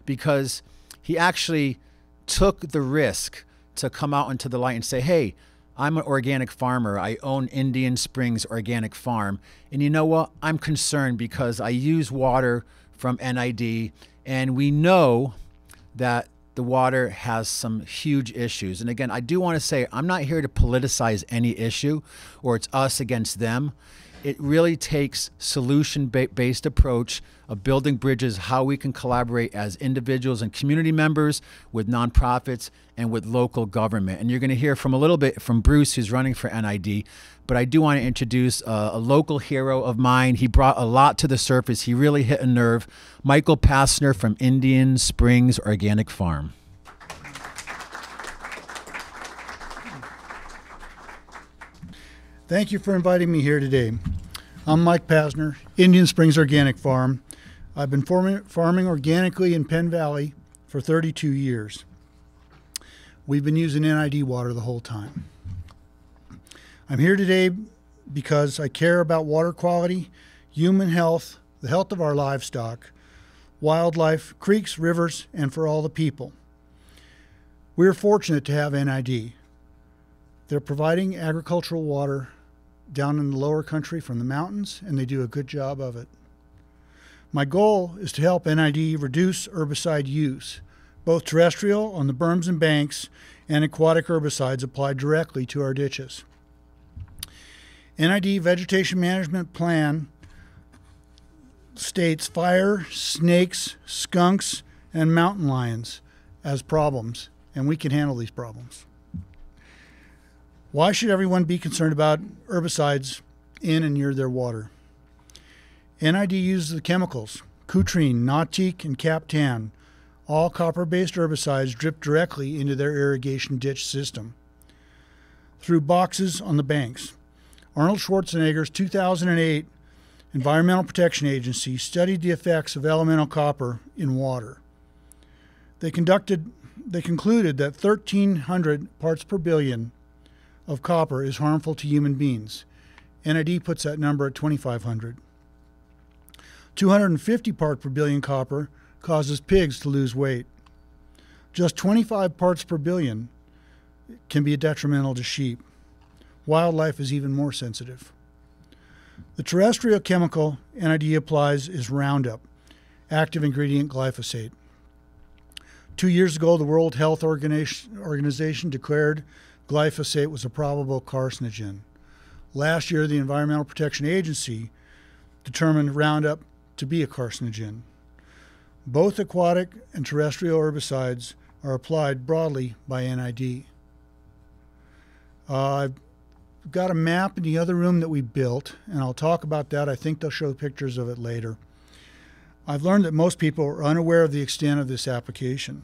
because he actually took the risk to come out into the light and say, hey, I'm an organic farmer. I own Indian Springs Organic Farm. And you know what? I'm concerned because I use water from NID, and we know that the water has some huge issues. And again, I do want to say, I'm not here to politicize any issue or it's us against them. It really takes solution-based approach of building bridges, how we can collaborate as individuals and community members with nonprofits and with local government. And you're going to hear from a little bit from Bruce, who's running for NID, but I do want to introduce a local hero of mine. He brought a lot to the surface. He really hit a nerve. Michael Passner from Indian Springs Organic Farm. Thank you for inviting me here today. I'm Mike Pasner, Indian Springs Organic Farm. I've been farming organically in Penn Valley for 32 years. We've been using NID water the whole time. I'm here today because I care about water quality, human health, the health of our livestock, wildlife, creeks, rivers, and for all the people. We're fortunate to have NID. They're providing agricultural water down in the lower country from the mountains, and they do a good job of it. My goal is to help NID reduce herbicide use, both terrestrial on the berms and banks and aquatic herbicides applied directly to our ditches. NID Vegetation Management Plan states fire, snakes, skunks, and mountain lions as problems, and we can handle these problems. Why should everyone be concerned about herbicides in and near their water? NID uses the chemicals Cutrine, Nautique, and Captan, all copper-based herbicides dripped directly into their irrigation ditch system through boxes on the banks. Arnold Schwarzenegger's 2008 Environmental Protection Agency studied the effects of elemental copper in water. They concluded that 1,300 parts per billion of copper is harmful to human beings. NID puts that number at 2,500. 250 parts per billion copper causes pigs to lose weight. Just 25 parts per billion can be detrimental to sheep. Wildlife is even more sensitive. The terrestrial chemical NID applies is Roundup, active ingredient glyphosate. 2 years ago, the World Health Organization declared glyphosate was a probable carcinogen. Last year, the Environmental Protection Agency determined Roundup to be a carcinogen. Both aquatic and terrestrial herbicides are applied broadly by NID. I've got a map in the other room that we built, and I'll talk about that. I think they'll show pictures of it later. I've learned that most people are unaware of the extent of this application.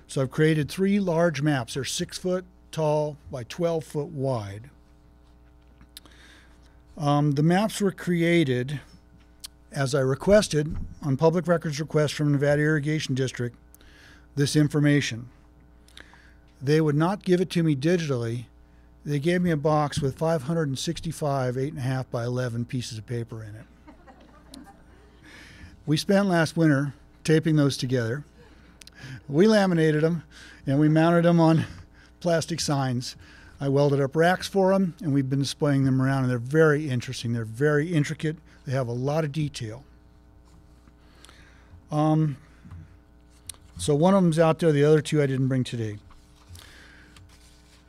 So I've created 3 large maps. They're 6 foot tall by 12 foot wide. The maps were created as I requested on public records request from Nevada Irrigation District this information. They would not give it to me digitally. They gave me a box with 565 8.5 by 11 pieces of paper in it. We spent last winter taping those together. We laminated them and we mounted them on plastic signs. I welded up racks for them, and we've been displaying them around, and they're very interesting. They're very intricate. They have a lot of detail. So one of them's out there. The other 2 I didn't bring today.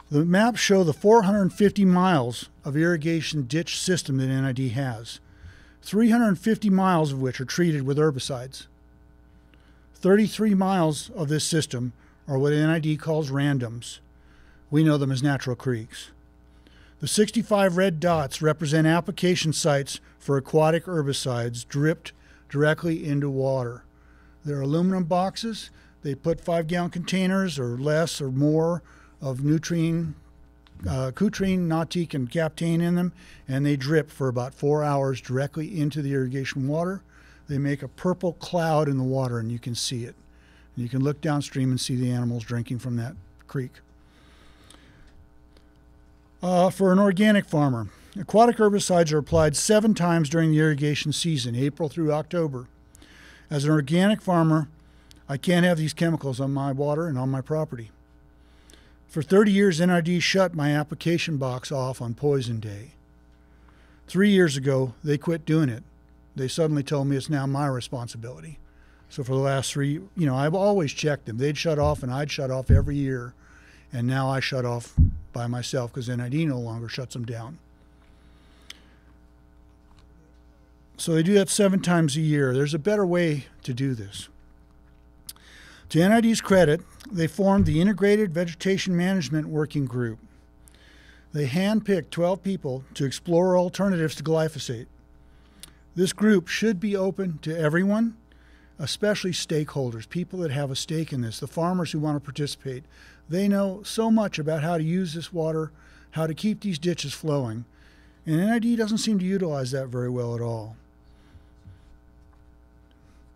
The maps show the 450 miles of irrigation ditch system that NID has, 350 miles of which are treated with herbicides. 33 miles of this system are what NID calls randoms. We know them as natural creeks. The 65 red dots represent application sites for aquatic herbicides dripped directly into water. They're aluminum boxes. They put 5-gallon containers or less or more of Nutrien Coutrine, Nautique, and Captain in them, and they drip for about 4 hours directly into the irrigation water. They make a purple cloud in the water, and you can see it. You can look downstream and see the animals drinking from that creek. For an organic farmer, aquatic herbicides are applied 7 times during the irrigation season, April through October. As an organic farmer, I can't have these chemicals on my water and on my property. For 30 years, NID shut my application box off on poison day. 3 years ago, they quit doing it. They suddenly told me it's now my responsibility. So for the last 3, I've always checked them. They'd shut off and I'd shut off every year. And now I shut off by myself because NID no longer shuts them down. So they do that 7 times a year. There's a better way to do this. To NID's credit, they formed the Integrated Vegetation Management Working Group. They handpicked 12 people to explore alternatives to glyphosate. This group should be open to everyone, especially stakeholders, people that have a stake in this, the farmers who want to participate. They know so much about how to use this water, how to keep these ditches flowing, and NID doesn't seem to utilize that very well at all.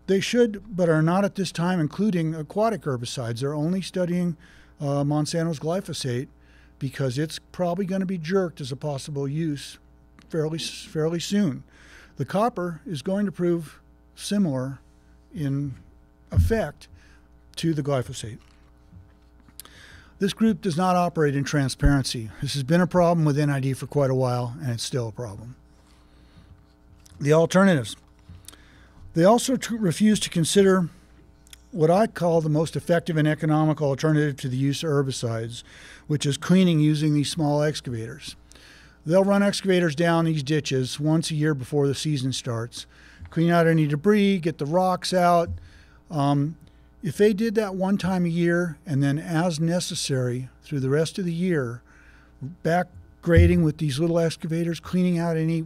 They should, but are not at this time, including aquatic herbicides. They're only studying Monsanto's glyphosate because it's probably going to be jerked as a possible use fairly soon. The copper is going to prove similar in effect to the glyphosate. This group does not operate in transparency. This has been a problem with NID for quite a while, and it's still a problem. The alternatives. They also refuse to consider what I call the most effective and economical alternative to the use of herbicides, which is cleaning using these small excavators. They'll run excavators down these ditches once a year before the season starts, clean out any debris, get the rocks out. If they did that one time a year and then as necessary through the rest of the year, back grading with these little excavators, cleaning out any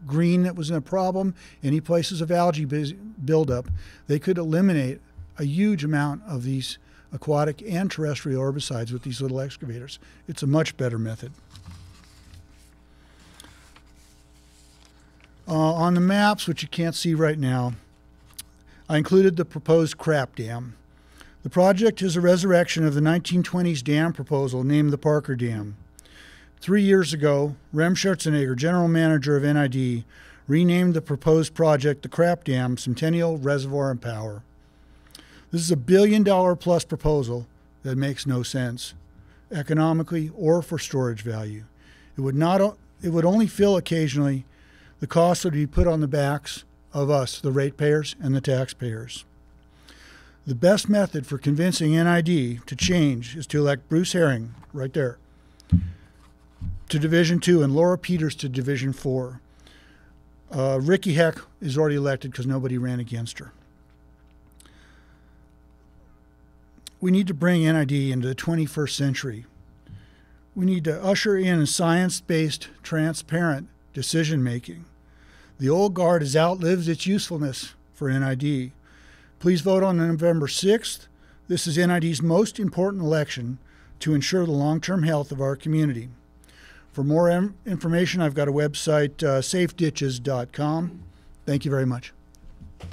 green that was a problem, any places of algae buildup, they could eliminate a huge amount of these aquatic and terrestrial herbicides with these little excavators. It's a much better method. On the maps, which you can't see right now, I included the proposed crap dam. The project is a resurrection of the 1920s dam proposal named the Parker Dam. 3 years ago, Rem Scherzenegger, general manager of NID, renamed the proposed project the Crap Dam Centennial Reservoir and Power. This is a $1 billion plus proposal that makes no sense, economically or for storage value. It would only fill occasionally. The cost would be put on the backs of us, the ratepayers and the taxpayers. The best method for convincing NID to change is to elect Bruce Herring, right there, to Division 2 and Laura Peters to Division 4. Ricky Heck is already elected because nobody ran against her. We need to bring NID into the 21st century. We need to usher in science-based, transparent decision-making. The old guard has outlived its usefulness for NID. Please vote on November 6th. This is NID's most important election to ensure the long-term health of our community. For more information, I've got a website, safeditches.com. Thank you very much. I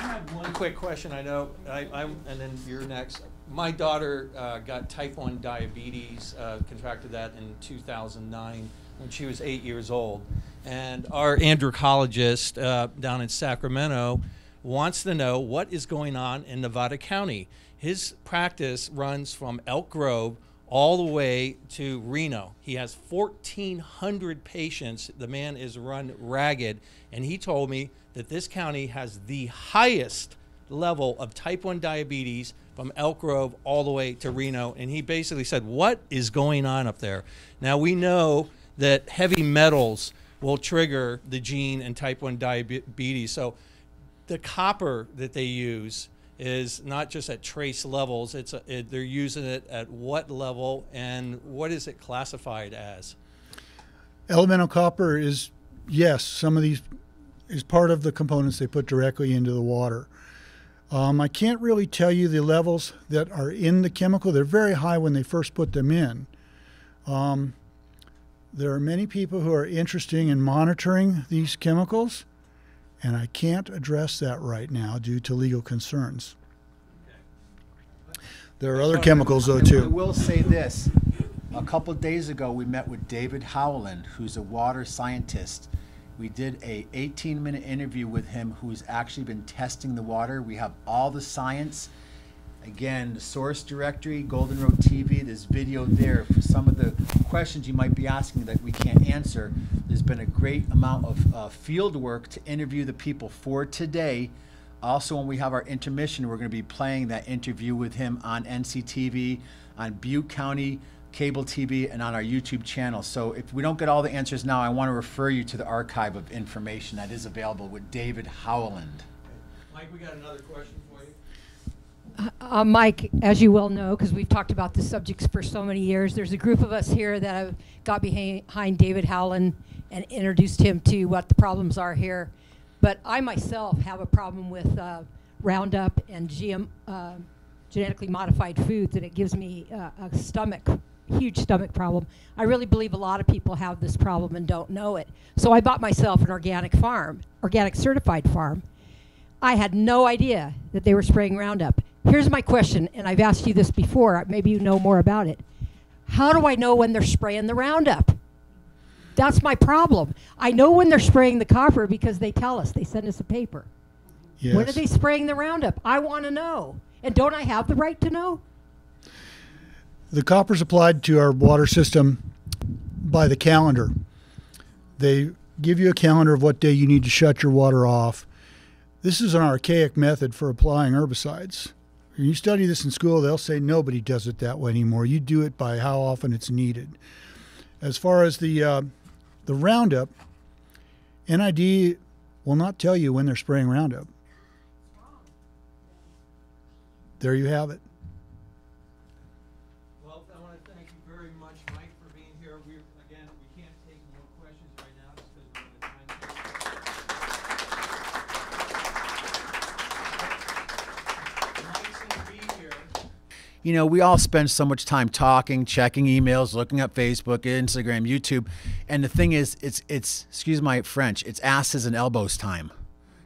have one quick question. I know, and then you're next. My daughter got type 1 diabetes, contracted that in 2009 when she was 8 years old. And our androcologist down in Sacramento wants to know what is going on in Nevada County. His practice runs from Elk Grove all the way to Reno. He has 1,400 patients. The man is run ragged, and he told me that this county has the highest level of type 1 diabetes from Elk Grove all the way to Reno, and he basically said, what is going on up there? Now, we know that heavy metals will trigger the gene in type 1 diabetes, so the copper that they use is not just at trace levels, they're using it at what level, and what is it classified as? Elemental copper is, yes, some of these is part of the components they put directly into the water. I can't really tell you the levels that are in the chemical. They're very high when they first put them in. There are many people who are interested in monitoring these chemicals, and I can't address that right now due to legal concerns. There are other chemicals, though, I too. will say this. A couple days ago, we met with David Howland, who's a water scientist. We did a 18-minute interview with him, who's actually been testing the water. We have all the science. Again, the source directory, Golden Road TV, there's video there for some of the questions you might be asking that we can't answer. There's been a great amount of field work to interview the people for today. Also, when we have our intermission, we're going to be playing that interview with him on NCTV, on Butte County Cable TV, and on our YouTube channel. So if we don't get all the answers now, I want to refer you to the archive of information that is available with David Howland. Mike, we got another question for you. Mike, as you well know, because we've talked about this subject for so many years, there's a group of us here that have got behind David Howland and introduced him to what the problems are here. But I myself have a problem with Roundup and genetically modified foods, and it gives me a huge stomach problem. I really believe a lot of people have this problem and don't know it. So I bought myself an organic certified farm. I had no idea that they were spraying Roundup. Here's my question, and I've asked you this before, maybe you know more about it. How do I know when they're spraying the Roundup? That's my problem. I know when they're spraying the copper because they tell us, they send us a paper. Yes. When are they spraying the Roundup? I want to know. And don't I have the right to know? The copper's applied to our water system by the calendar. They give you a calendar of what day you need to shut your water off. This is an archaic method for applying herbicides. When you study this in school, they'll say nobody does it that way anymore. You do it by how often it's needed. As far as the Roundup, NID will not tell you when they're spraying Roundup. There you have it. Well, I want to thank you very much, Mike, for being here. We can't take more questions right now just because we're Mike's going to be here. You know, we all spend so much time talking, checking emails, looking at Facebook, Instagram, YouTube. And the thing is, it's excuse my French, it's asses and elbows time,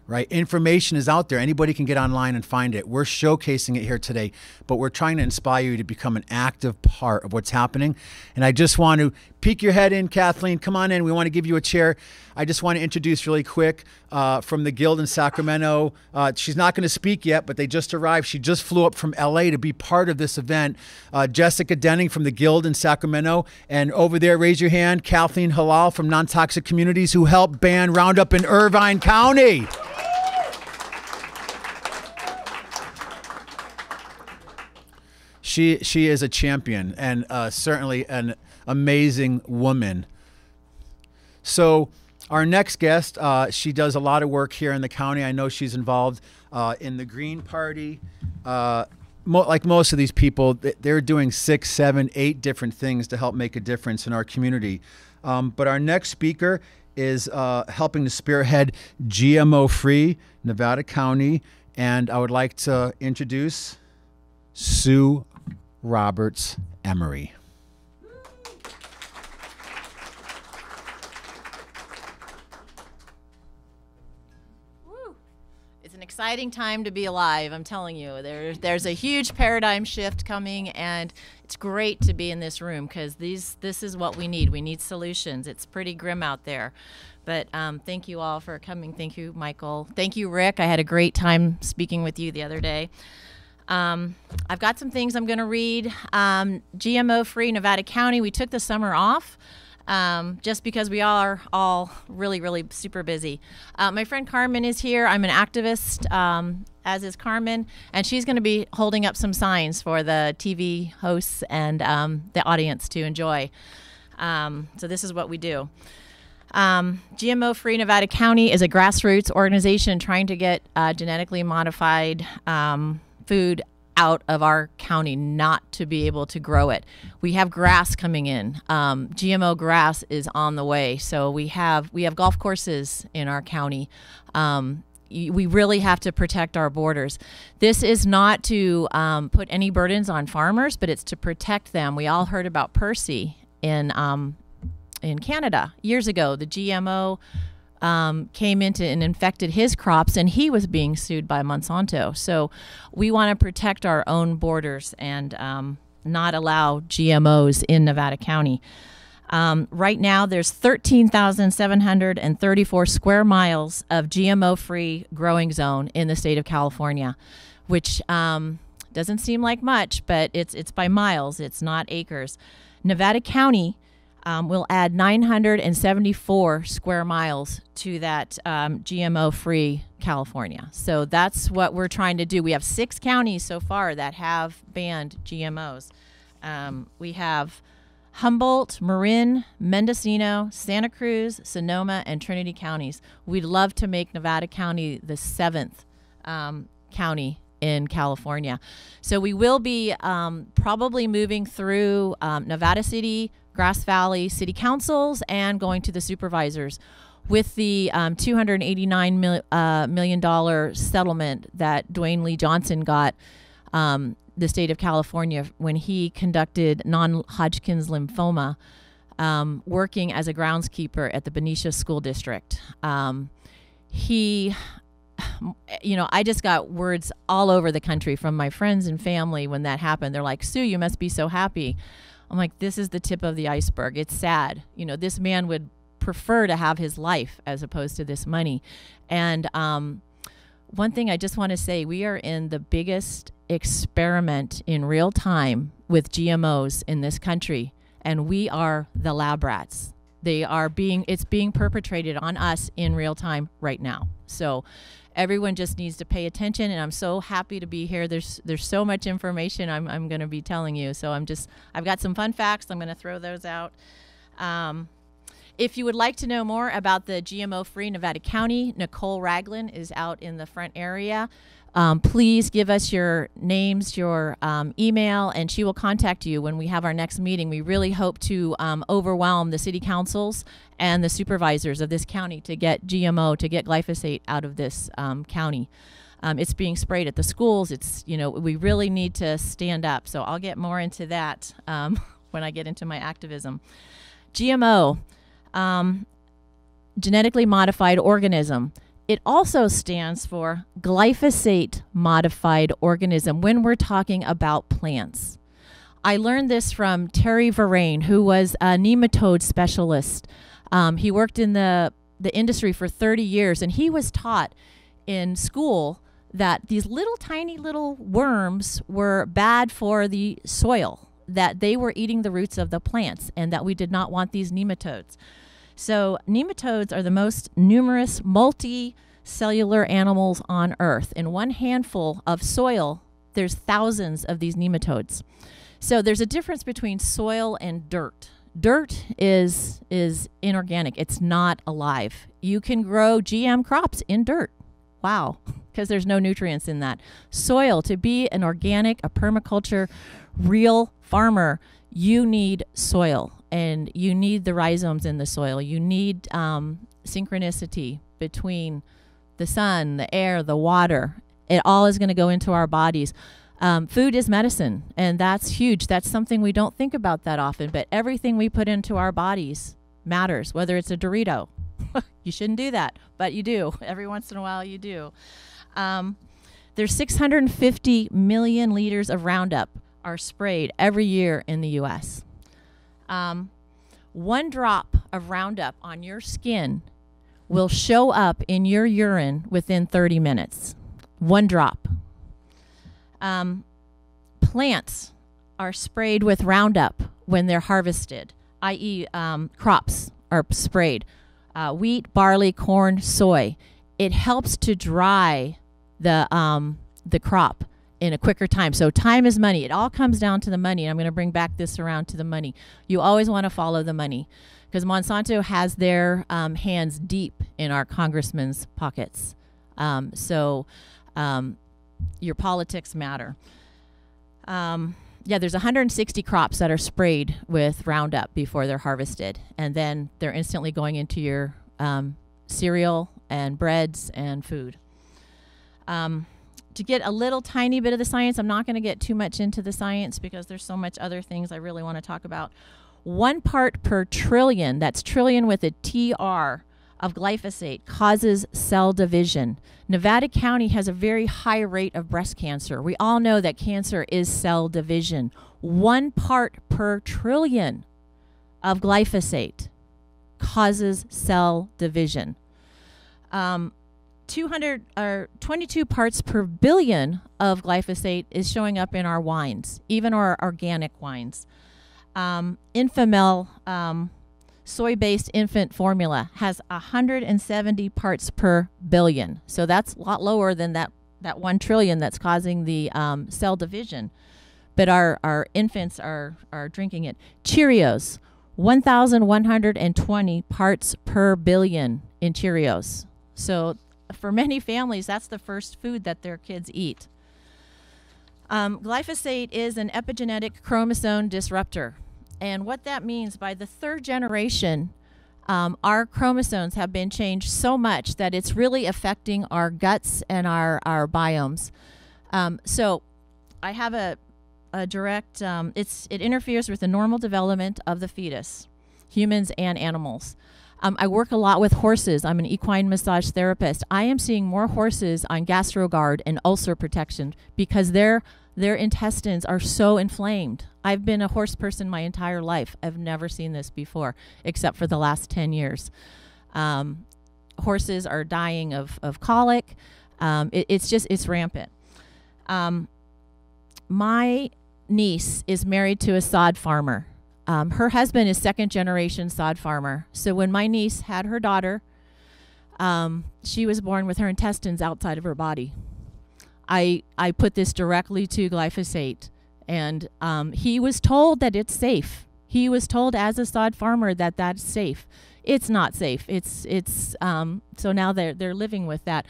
right? Information is out there. Anybody can get online and find it. We're showcasing it here today, but we're trying to inspire you to become an active part of what's happening. And I just want to peek your head in, Kathleen. Come on in. We want to give you a chair. I just want to introduce really quick from the Guild in Sacramento. She's not going to speak yet, but they just arrived. She just flew up from LA to be part of this event. Jessica Denning from the Guild in Sacramento. And over there, raise your hand, Kathleen Halal from Non-Toxic Communities, who helped ban Roundup in Irvine County. She is a champion and certainly an amazing woman. So our next guest, she does a lot of work here in the county. I know she's involved in the Green Party. Like most of these people, they're doing 6, 7, 8 different things to help make a difference in our community. But our next speaker is helping to spearhead GMO-free Nevada County. And I would like to introduce Sue Roberts Emery. It's an exciting time to be alive, I'm telling you. There's a huge paradigm shift coming, and it's great to be in this room because this is what we need. We need solutions. It's pretty grim out there. But thank you all for coming. Thank you, Michael. Thank you, Rick. I had a great time speaking with you the other day. I've got some things I'm going to read. GMO-free Nevada County. We took the summer off just because we are all really, really super busy. My friend Carmen is here. I'm an activist, as is Carmen, and she's going to be holding up some signs for the TV hosts and the audience to enjoy. So this is what we do. GMO-free Nevada County is a grassroots organization trying to get genetically modified food out of our county, not to be able to grow it. We have grass coming in. GMO grass is on the way. So we have golf courses in our county. we really have to protect our borders. This is not to put any burdens on farmers, but it's to protect them. We all heard about Percy in Canada years ago. The GMO came into and infected his crops, and he was being sued by Monsanto. So we want to protect our own borders and not allow GMOs in Nevada County. Right now, there's 13,734 square miles of GMO-free growing zone in the state of California, which doesn't seem like much, but it's by miles. It's not acres. Nevada County will add 974 square miles to that GMO-free California. So that's what we're trying to do. We have 6 counties so far that have banned GMOs. We have Humboldt, Marin, Mendocino, Santa Cruz, Sonoma, and Trinity counties. We'd love to make Nevada County the 7th county in California. So we will be probably moving through Nevada City, Grass Valley city councils, and going to the supervisors with the $289 million settlement that Dwayne Lee Johnson got the state of California when he conducted non-Hodgkin's lymphoma, working as a groundskeeper at the Benicia School District. I just got words all over the country from my friends and family when that happened. They're like, Sue, you must be so happy. I'm like, this is the tip of the iceberg. It's sad. This man would prefer to have his life as opposed to this money. And one thing I just want to say, we are in the biggest experiment in real time with GMOs in this country, and we are the lab rats. It's being perpetrated on us in real time right now. So everyone just needs to pay attention, and I'm so happy to be here. There's so much information I'm going to be telling you. So I've got some fun facts. I'm going to throw those out. If you would like to know more about the GMO-free Nevada County, Nicole Ragland is out in the front area. Please give us your names, your email, and she will contact you when we have our next meeting. We really hope to overwhelm the city councils and the supervisors of this county to get GMO, to get glyphosate out of this county. It's being sprayed at the schools. We really need to stand up. So I'll get more into that when I get into my activism. GMO. Genetically modified organism. It also stands for glyphosate modified organism when we're talking about plants. I learned this from Terry Verrain, who was a nematode specialist. He worked in the industry for 30 years, and he was taught in school that these little tiny little worms were bad for the soil, that they were eating the roots of the plants, and that we did not want these nematodes. So nematodes are the most numerous multi-cellular animals on Earth. In one handful of soil, there's thousands of these nematodes. So there's a difference between soil and dirt. Dirt is inorganic. It's not alive. You can grow GM crops in dirt. Wow, because there's no nutrients in that. Soil, to be an organic, a permaculture, real farmer, you need soil. And you need the rhizomes in the soil. You need synchronicity between the sun, the air, the water. It all is going to go into our bodies. Food is medicine, and that's huge. That's something we don't think about that often, but everything we put into our bodies matters, whether it's a Dorito. You shouldn't do that, but you do. Every once in a while you do. There's 650 million liters of Roundup are sprayed every year in the U.S. 1 drop of Roundup on your skin will show up in your urine within 30 minutes. 1 drop. Plants are sprayed with Roundup when they're harvested, i.e. Crops are sprayed. Wheat, barley, corn, soy. It helps to dry the crop in a quicker time. So time is money. It all comes down to the money. And I'm going to bring back this around to the money. You always want to follow the money because Monsanto has their hands deep in our congressmen's pockets. So your politics matter. There's 160 crops that are sprayed with Roundup before they're harvested. And then they're instantly going into your cereal and breads and food. To get a little tiny bit of the science, I'm not going to get too much into the science because there's so much other things I really want to talk about. 1 part per trillion, that's trillion with a TR, of glyphosate causes cell division. Nevada County has a very high rate of breast cancer. We all know that cancer is cell division. 1 part per trillion of glyphosate causes cell division. 22 parts per billion of glyphosate is showing up in our wines, even our organic wines. Infamil, soy-based infant formula, has 170 parts per billion. So that's a lot lower than that 1 trillion that's causing the cell division. But our infants are drinking it. Cheerios, 1,120 parts per billion in Cheerios. So for many families, that's the first food that their kids eat. Glyphosate is an epigenetic chromosome disruptor. And what that means, by the 3rd generation, our chromosomes have been changed so much that it's really affecting our guts and our biomes. So I have a direct, it interferes with the normal development of the fetus, humans and animals. I work a lot with horses. I'm an equine massage therapist. I am seeing more horses on GastroGuard and ulcer protection because their intestines are so inflamed. I've been a horse person my entire life. I've never seen this before, except for the last 10 years. Horses are dying of colic. It's rampant. My niece is married to a sod farmer. Her husband is 2nd generation sod farmer. So when my niece had her daughter, she was born with her intestines outside of her body. I put this directly to glyphosate, and he was told that it's safe. He was told as a sod farmer that that's safe. It's not safe. So now they're living with that.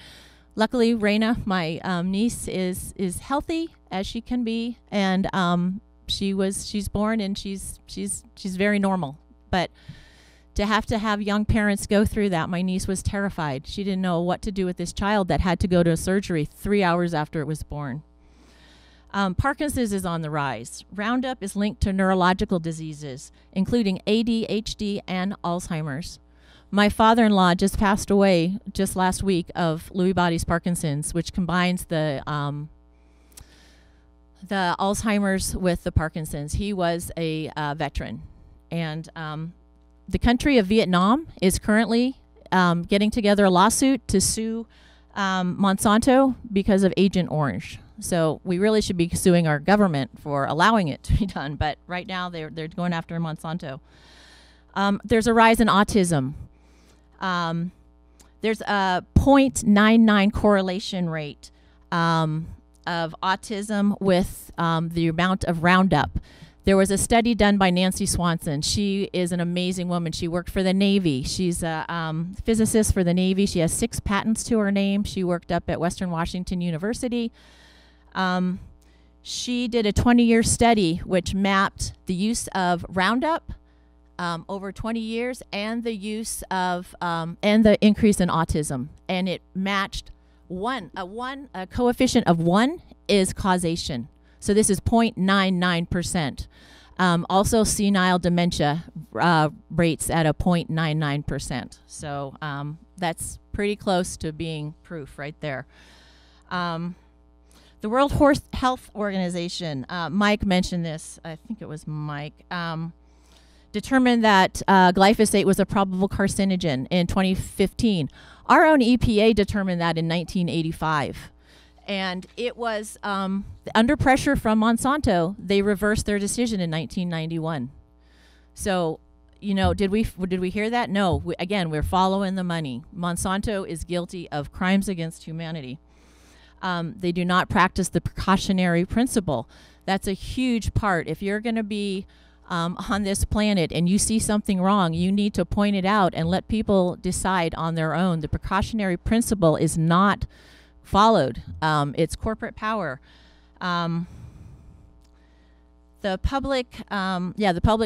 Luckily, Raina, my niece, is healthy as she can be, and she's born and she's very normal. But to have young parents go through that, my niece was terrified. She didn't know what to do with this child that had to go to a surgery 3 hours after it was born. Parkinson's is on the rise. Roundup is linked to neurological diseases, including ADHD and Alzheimer's. My father-in-law just passed away just last week of Lewy body's Parkinson's, which combines the Alzheimer's with the Parkinson's. He was a veteran, and the country of Vietnam is currently getting together a lawsuit to sue Monsanto because of Agent Orange. So we really should be suing our government for allowing it to be done, but right now they're going after Monsanto. There's a rise in autism. There's a 0.99 correlation rate of autism with the amount of Roundup. There was a study done by Nancy Swanson. She is an amazing woman. She worked for the Navy. She's a physicist for the Navy. She has 6 patents to her name. She worked up at Western Washington University. She did a 20-year study which mapped the use of Roundup over 20 years and the use of and the increase in autism, and it matched a coefficient of 1 is causation. So this is 0.99%. Also senile dementia rates at a 0.99%. So that's pretty close to being proof right there. The World Health Organization, Mike mentioned this, I think it was Mike, determined that glyphosate was a probable carcinogen in 2015. Our own EPA determined that in 1985. And it was under pressure from Monsanto, they reversed their decision in 1991. So, you know, did we hear that? No. Again, we're following the money. Monsanto is guilty of crimes against humanity. They do not practice the precautionary principle. That's a huge part. If you're going to be on this planet and you see something wrong, you need to point it out and let people decide on their own. The precautionary principle is not followed. It's corporate power. The public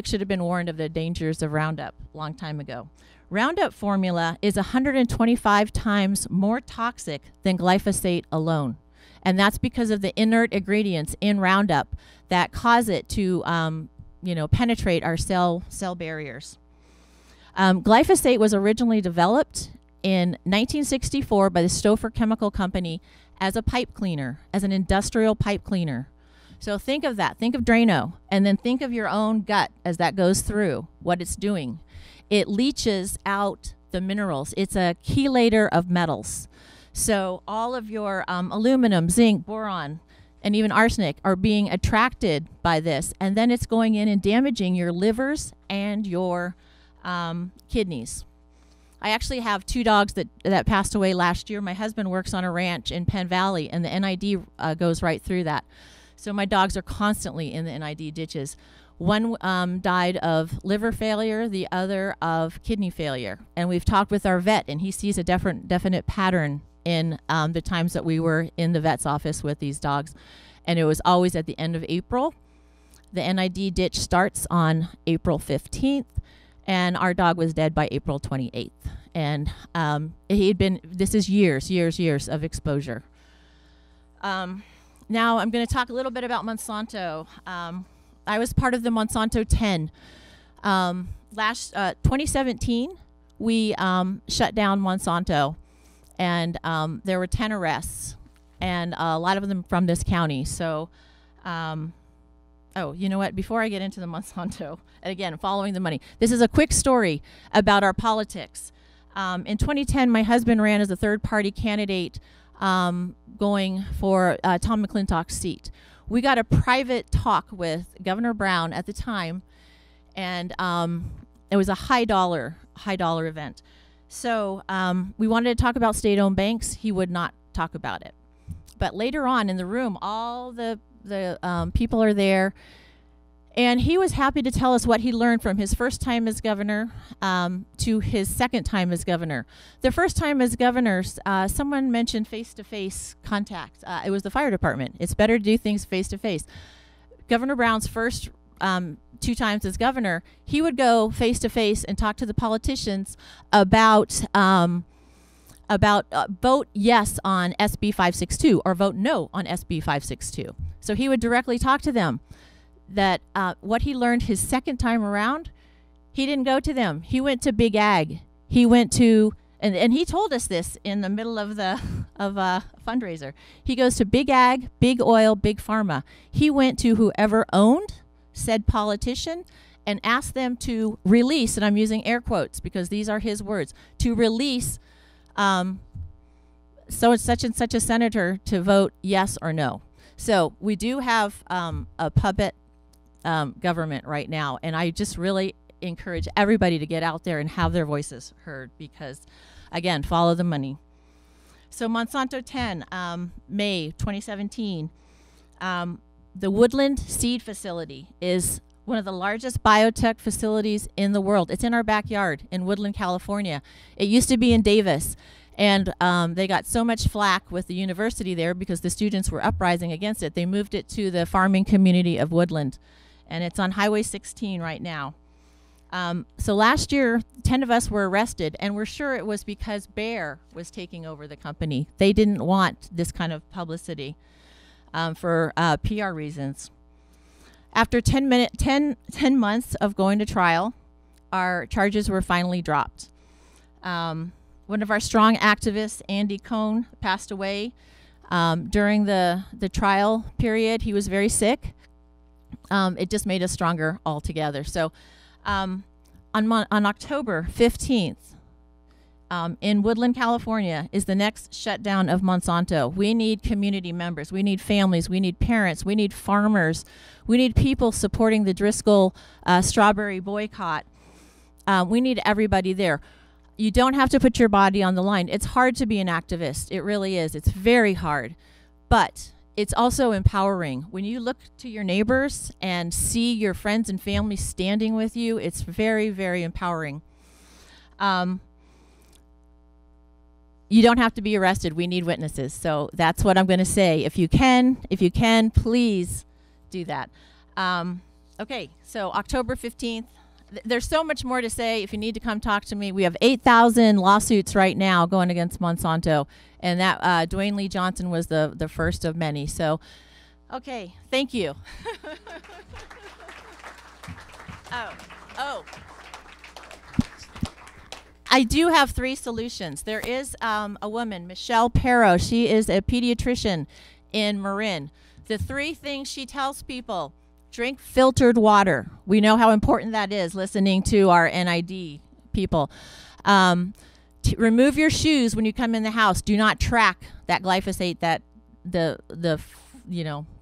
should have been warned of the dangers of Roundup a long time ago. Roundup formula is 125 times more toxic than glyphosate alone. And that's because of the inert ingredients in Roundup that cause it to penetrate our cell barriers. Glyphosate was originally developed in 1964 by the Stouffer Chemical Company as a pipe cleaner, as an industrial pipe cleaner. So think of that. Think of Drano, and then think of your own gut as that goes through, what it's doing. It leaches out the minerals. It's a chelator of metals. So all of your aluminum, zinc, boron, and even arsenic are being attracted by this, and then it's going in and damaging your livers and your kidneys. I actually have 2 dogs that passed away last year. My husband works on a ranch in Penn Valley, and the NID goes right through that. So my dogs are constantly in the NID ditches. One died of liver failure, the other of kidney failure. And we've talked with our vet, and he sees a definite pattern in the times that we were in the vet's office with these dogs. And it was always at the end of April. The NID ditch starts on April 15th, and our dog was dead by April 28th. And this is years of exposure. Now I'm going to talk a little bit about Monsanto. I was part of the Monsanto 10. 2017, we shut down Monsanto, and there were 10 arrests, and a lot of them from this county. So, you know what? Before I get into the Monsanto, and again, following the money, this is a quick story about our politics. In 2010, my husband ran as a third-party candidate going for Tom McClintock's seat. We got a private talk with Governor Brown at the time, and it was a high dollar event. So we wanted to talk about state-owned banks. He would not talk about it. But later on in the room, all the people are there, and he was happy to tell us what he learned from his first time as governor to his second time as governor. The first time as governor, someone mentioned face-to-face contact. It was the fire department. It's better to do things face-to-face. Governor Brown's first 2 times as governor, he would go face-to-face and talk to the politicians about vote yes on SB 562 or vote no on SB 562. So he would directly talk to them. That what he learned his second time around, he didn't go to them. He went to Big Ag. He went to, and he told us this in the middle of a fundraiser. He goes to Big Ag, Big Oil, Big Pharma. He went to whoever owned said politician and asked them to release, and I'm using air quotes because these are his words, to release so it's such and such a senator to vote yes or no. So we do have a puppet government right now, and I just really encourage everybody to get out there and have their voices heard because, again, follow the money. So Monsanto 10, May 2017, the Woodland Seed Facility is one of the largest biotech facilities in the world. It's in our backyard in Woodland, California. It used to be in Davis, and they got so much flack with the university there because the students were uprising against it. They moved it to the farming community of Woodland, and it's on Highway 16 right now. So last year, 10 of us were arrested, and we're sure it was because Bayer was taking over the company. They didn't want this kind of publicity for PR reasons. After 10 months of going to trial, our charges were finally dropped. One of our strong activists, Andy Cohn, passed away during the trial period. He was very sick. It just made us stronger altogether. So on October 15th, in Woodland, California, is the next shutdown of Monsanto. We need community members. We need families. We need parents. We need farmers. We need people supporting the Driscoll strawberry boycott. We need everybody there. You don't have to put your body on the line. It's hard to be an activist. It really is. It's very hard. But it's also empowering. When you look to your neighbors and see your friends and family standing with you, it's very, very empowering. You don't have to be arrested. We need witnesses. So that's what I'm going to say. If you can, please do that. Okay, so October 15th, there's so much more to say. If you need to come talk to me, we have 8,000 lawsuits right now going against Monsanto, and that Dwayne Lee Johnson was the first of many. So, okay, thank you. Oh. I do have 3 solutions. There is a woman, Michelle Perro. She is a pediatrician in Marin. The 3 things she tells people: drink filtered water. We know how important that is, listening to our NID people. Remove your shoes when you come in the house. Do not track that glyphosate, that the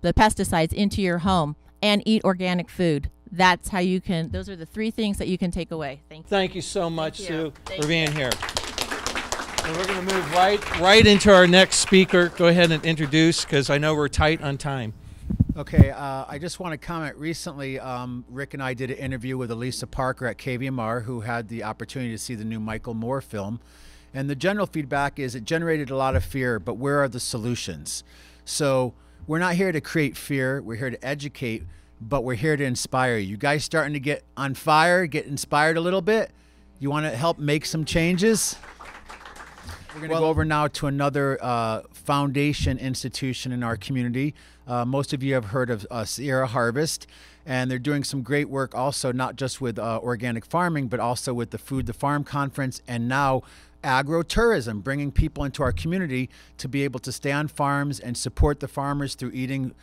pesticides into your home, and eat organic food. That's how you can, those are the 3 things that you can take away. Thank you. Thank you so much, Sue, Thank for being here. And we're going to move right into our next speaker. Go ahead and introduce, because I know we're tight on time. Okay, I just want to comment. Recently, Rick and I did an interview with Elisa Parker at KVMR, who had the opportunity to see the new Michael Moore film. And the general feedback is it generated a lot of fear, but where are the solutions? So we're not here to create fear. We're here to educate, but we're here to inspire you. You guys starting to get on fire, get inspired a little bit? You want to help make some changes? We're going to go over now to another foundation institution in our community. Most of you have heard of Sierra Harvest, and they're doing some great work also, not just with organic farming, but also with the Food to Farm Conference, and now agro-tourism, bringing people into our community to be able to stay on farms and support the farmers through eating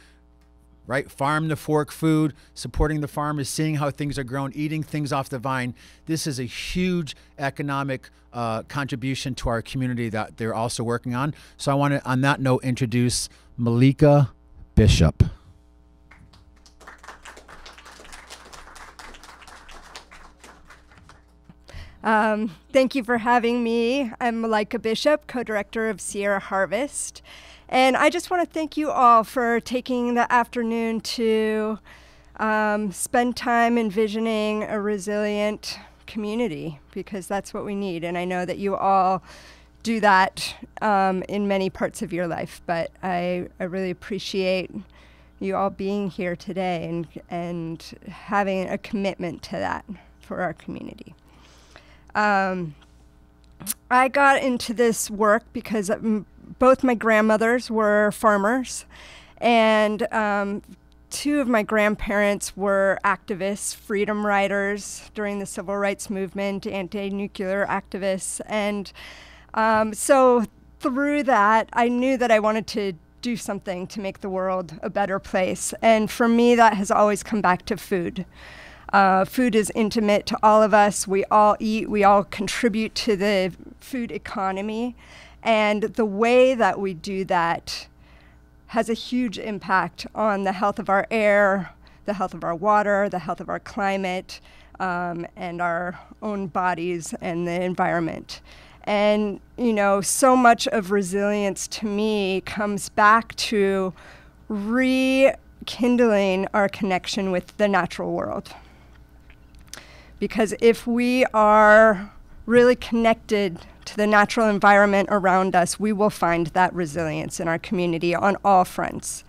farm to fork food, supporting the farmers, seeing how things are grown, eating things off the vine. This is a huge economic contribution to our community that they're also working on. So I want to, on that note, introduce Malika Bishop. Thank you for having me. I'm Malika Bishop, co-director of Sierra Harvest. And I just want to thank you all for taking the afternoon to spend time envisioning a resilient community, because that's what we need. And I know that you all do that in many parts of your life, but I really appreciate you all being here today and having a commitment to that for our community. I got into this work because both my grandmothers were farmers, and 2 of my grandparents were activists, freedom riders during the civil rights movement, anti-nuclear activists. And so through that, I knew that I wanted to do something to make the world a better place. And for me, that has always come back to food. Food is intimate to all of us. We all eat, we all contribute to the food economy. And the way that we do that has a huge impact on the health of our air, the health of our water, the health of our climate, and our own bodies and the environment. And, you know, so much of resilience to me comes back to rekindling our connection with the natural world. Because if we are really connected to the natural environment around us, we will find that resilience in our community on all fronts.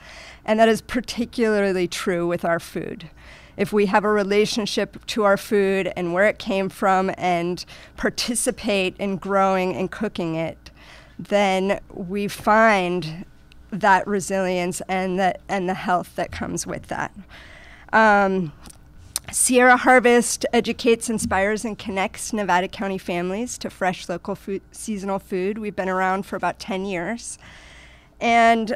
And that is particularly true with our food. If we have a relationship to our food and where it came from and participate in growing and cooking it, then we find that resilience and the health that comes with that. Sierra Harvest educates, inspires, and connects Nevada County families to fresh, local food, seasonal food. We've been around for about 10 years. And,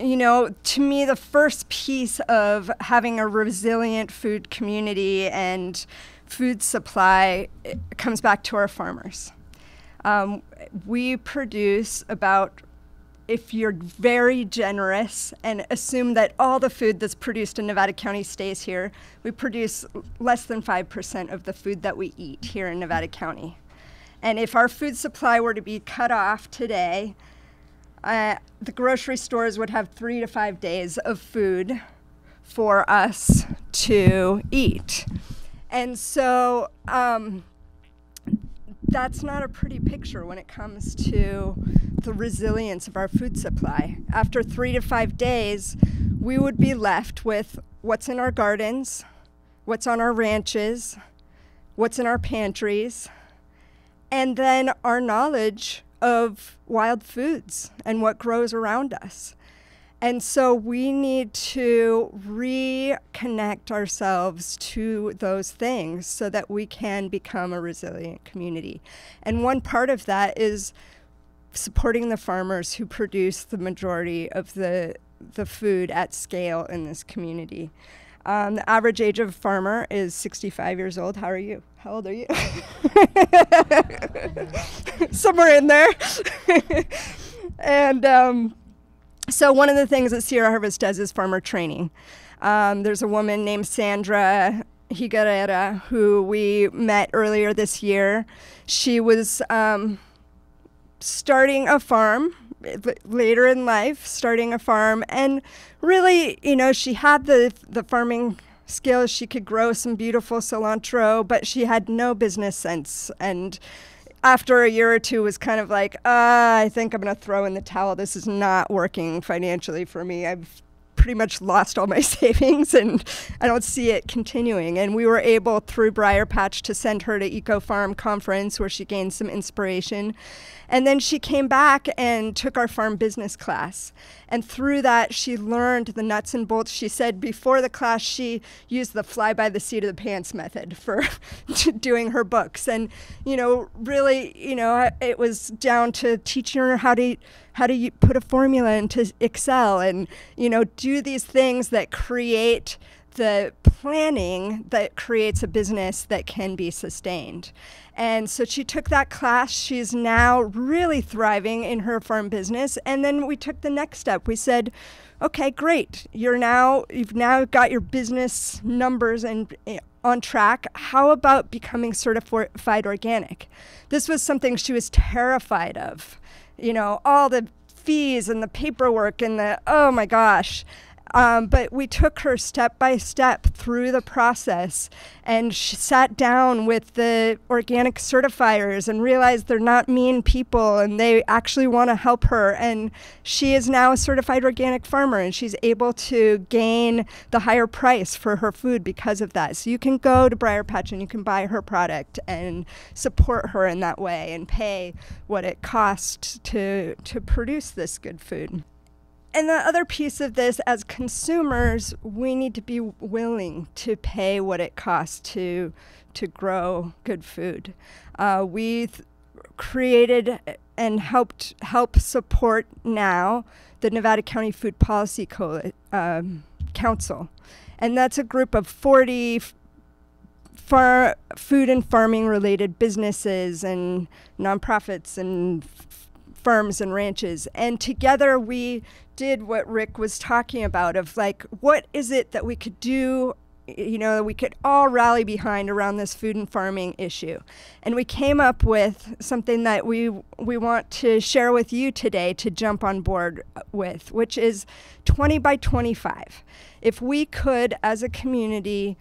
you know, to me, the first piece of having a resilient food community and food supply comes back to our farmers. We produce about, if you're very generous and assume that all the food that's produced in Nevada County stays here, we produce less than 5% of the food that we eat here in Nevada County. And if our food supply were to be cut off today, the grocery stores would have 3 to 5 days of food for us to eat. And so that's not a pretty picture when it comes to the resilience of our food supply. After 3 to 5 days, we would be left with what's in our gardens, what's on our ranches, what's in our pantries, and then our knowledge of wild foods and what grows around us. And so we need to reconnect ourselves to those things so that we can become a resilient community. And one part of that is supporting the farmers who produce the majority of the food at scale in this community. The average age of a farmer is 65 years old. How are you? How old are you? Somewhere in there. And so one of the things that Sierra Harvest does is farmer training. There's a woman named Sandra Higarera who we met earlier this year. She was starting a farm later in life, starting a farm, and really, you know, she had the farming skills. She could grow some beautiful cilantro, but she had no business sense. And after a year or two was kind of like, I think I'm going to throw in the towel. This is not working financially for me. I've pretty much lost all my savings and I don't see it continuing. And we were able, through Briar Patch, to send her to Eco Farm Conference where she gained some inspiration. And then she came back and took our farm business class. And through that, she learned the nuts and bolts. She said before the class, she used the fly by the seat of the pants method for doing her books. And, you know, really, you know, it was down to teaching her how to put a formula into Excel and, you know, do these things that create the planning that creates a business that can be sustained. And so she took that class. She's now really thriving in her farm business. And then we took the next step. We said, okay, great. You've now got your business numbers and on track. How about becoming certified organic? This was something she was terrified of. You know, all the fees and the paperwork and the, oh my gosh. But we took her step by step through the process, and she sat down with the organic certifiers and realized they're not mean people and they actually want to help her. And she is now a certified organic farmer, and she's able to gain the higher price for her food because of that. So you can go to Briar Patch and you can buy her product and support her in that way and pay what it costs to produce this good food. And the other piece of this, as consumers, we need to be willing to pay what it costs to grow good food. We've created and help support now the Nevada County Food Policy Council. And that's a group of 40 food and farming related businesses and nonprofits and farms and ranches. And together we did what Rick was talking about of like, what is it that we could do, you know, we could all rally behind around this food and farming issue. And we came up with something that we want to share with you today to jump on board with, which is 20 by 25. If we could, as a community,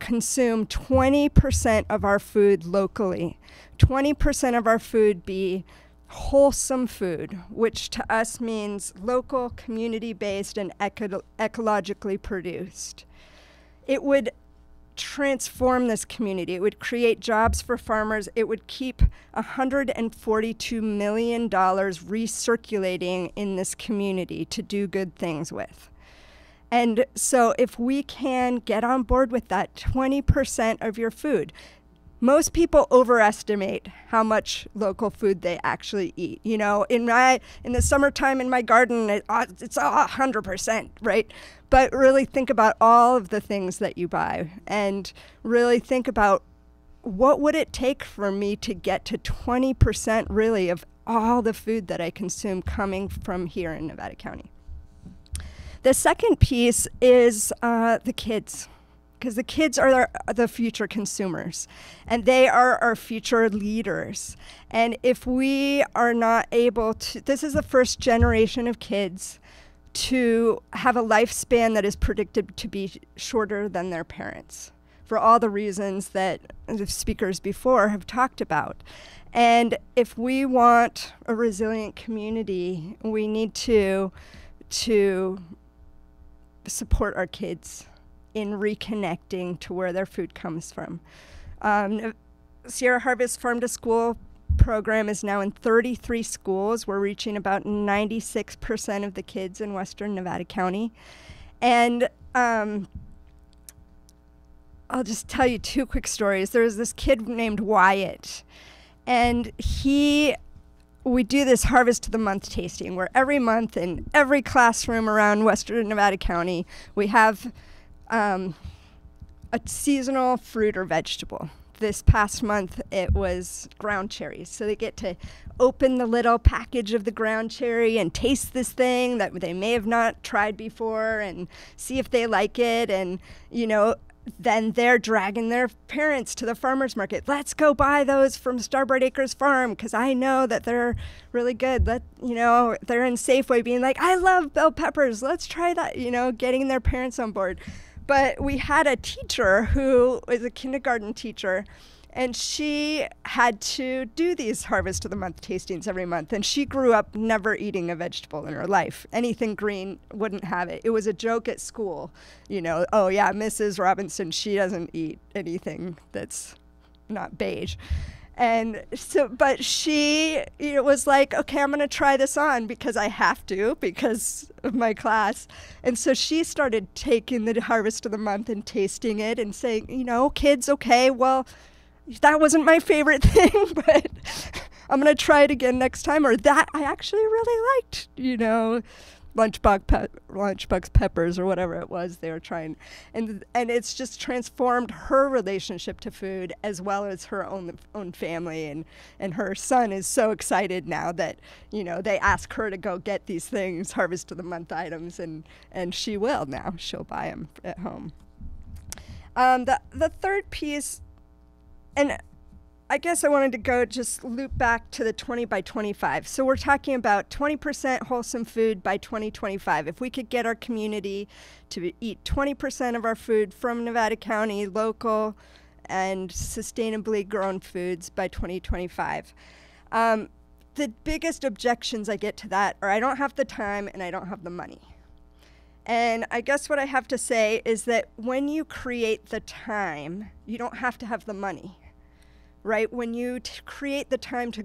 consume 20% of our food locally, 20% of our food be wholesome food, which to us means local, community-based, and ecologically produced. It would transform this community. It would create jobs for farmers. It would keep $142 million recirculating in this community to do good things with. And so if we can get on board with that 20% of your food, most people overestimate how much local food they actually eat. You know, in the summertime in my garden, it's 100%, right? But really think about all of the things that you buy and really think about what would it take for me to get to 20% really of all the food that I consume coming from here in Nevada County. The second piece is the kids. Because the kids are the future consumers, and they are our future leaders. And if we are not able to, this is the first generation of kids to have a lifespan that is predicted to be shorter than their parents, for all the reasons that the speakers before have talked about. And if we want a resilient community, we need to support our kids in reconnecting to where their food comes from. Sierra Harvest Farm to School program is now in 33 schools. We're reaching about 96% of the kids in Western Nevada County. And I'll just tell you 2 quick stories. There was this kid named Wyatt, and we do this Harvest of the Month tasting, where every month in every classroom around Western Nevada County, we have a seasonal fruit or vegetable. This past month, it was ground cherries. So they get to open the little package of the ground cherry and taste this thing that they may have not tried before and see if they like it. And, you know, then they're dragging their parents to the farmer's market. Let's go buy those from Starbright Acres Farm because I know that they're really good. They're in Safeway being like, I love bell peppers. Let's try that, getting their parents on board. But we had a teacher who was a kindergarten teacher, and she had to do these Harvest of the Month tastings every month. And she grew up never eating a vegetable in her life. Anything green, wouldn't have it. It was a joke at school, oh yeah, Mrs. Robinson, she doesn't eat anything that's not beige. And so, but she was like, okay, I'm going to try this on because I have to because of my class. And so she started taking the Harvest of the Month and tasting it and saying, kids, okay, well, that wasn't my favorite thing, but I'm going to try it again next time. Or that I actually really liked, lunchbox peppers or whatever it was they were trying. And it's just transformed her relationship to food as well as her own family. And her son is so excited now that, they ask her to go get these things, Harvest of the Month items, and she will now. She'll buy them at home. The third piece, and I guess I wanted to just loop back to the 20 by 25. So we're talking about 20% wholesome food by 2025. If we could get our community to eat 20% of our food from Nevada County, local and sustainably grown foods by 2025. The biggest objections I get to that are I don't have the time and I don't have the money. And I guess what I have to say is that when you create the time, you don't have to have the money. Right? When you create the time to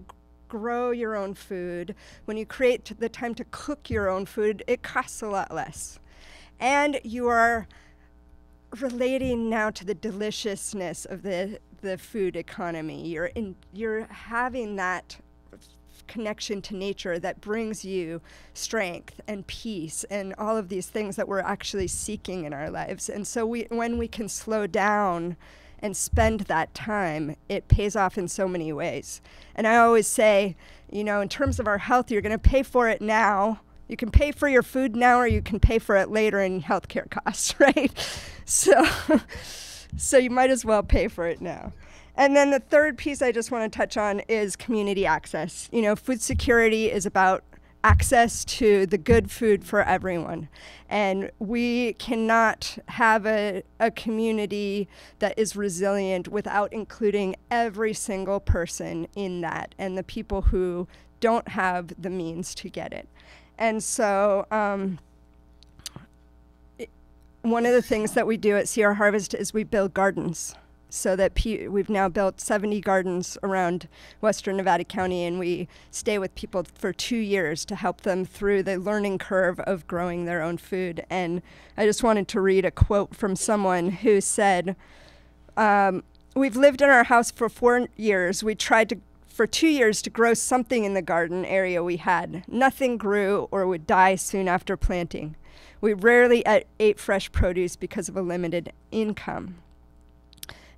grow your own food, when you create the time to cook your own food, it costs a lot less. And you are relating now to the deliciousness of the food economy. You're having that connection to nature that brings you strength and peace and all of these things that we're actually seeking in our lives. And so when we can slow down and spend that time, it pays off in so many ways. And I always say, in terms of our health, you're going to pay for it now. You can pay for your food now, or you can pay for it later in healthcare costs, right? So you might as well pay for it now. And then the third piece I just want to touch on is community access. Food security is about access to the good food for everyone. And we cannot have a community that is resilient without including every single person in that and the people who don't have the means to get it. And so one of the things that we do at Sierra Harvest is we build gardens. So that we've now built 70 gardens around Western Nevada County, and we stay with people for 2 years to help them through the learning curve of growing their own food. And I just wanted to read a quote from someone who said, we've lived in our house for 4 years. We tried for 2 years to grow something in the garden area we had. Nothing grew or would die soon after planting. We rarely ate fresh produce because of a limited income.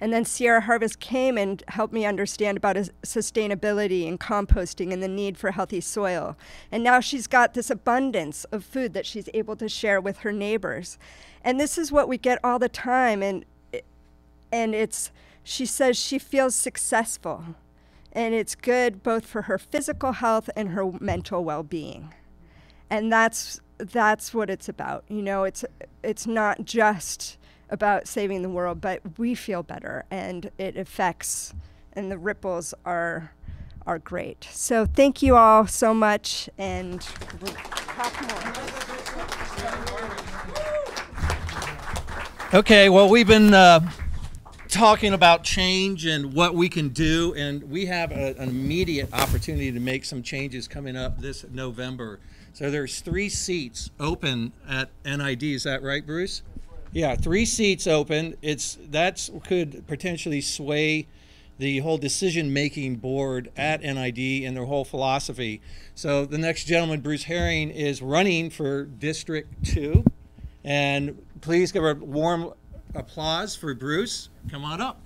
And then Sierra Harvest came and helped me understand about sustainability and composting and the need for healthy soil. And now she's got this abundance of food that she's able to share with her neighbors. And this is what we get all the time. And she says she feels successful. And it's good both for her physical health and her mental well-being. And that's what it's about. It's not just about saving the world, but we feel better, and it affects, and the ripples are great. So thank you all so much, and we'll talk more. Okay, well, we've been talking about change and what we can do, and we have an immediate opportunity to make some changes coming up this November. So there's 3 seats open at NID. Is that right, Bruce? Yeah, 3 seats open. That could potentially sway the whole decision-making board at NID and their whole philosophy. So the next gentleman, Bruce Herring, is running for District 2. And please give a warm applause for Bruce. Come on up.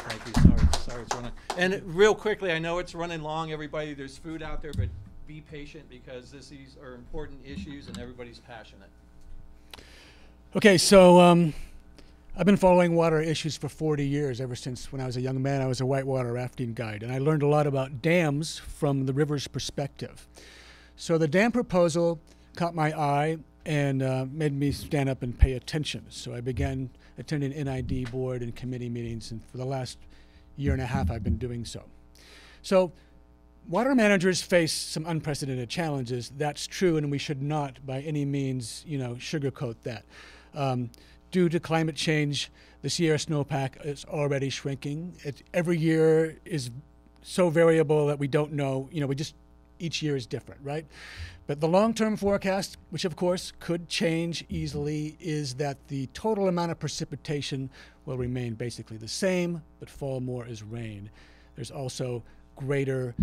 Thank you. Sorry it's running. And real quickly, I know it's running long, everybody. There's food out there, but be patient because these are important issues and everybody's passionate. Okay, so I've been following water issues for 40 years. Ever since when I was a young man, I was a whitewater rafting guide, and I learned a lot about dams from the river's perspective. So the dam proposal caught my eye and made me stand up and pay attention. So I began attending NID board and committee meetings, and for the last year and a half, I've been doing so. So water managers face some unprecedented challenges. That's true, and we should not by any means, sugarcoat that. Due to climate change, the Sierra snowpack is already shrinking. Every year is so variable that we don't know, each year is different, right? But the long-term forecast, which of course could change easily, is that the total amount of precipitation will remain basically the same, but fall more as rain. There's also greater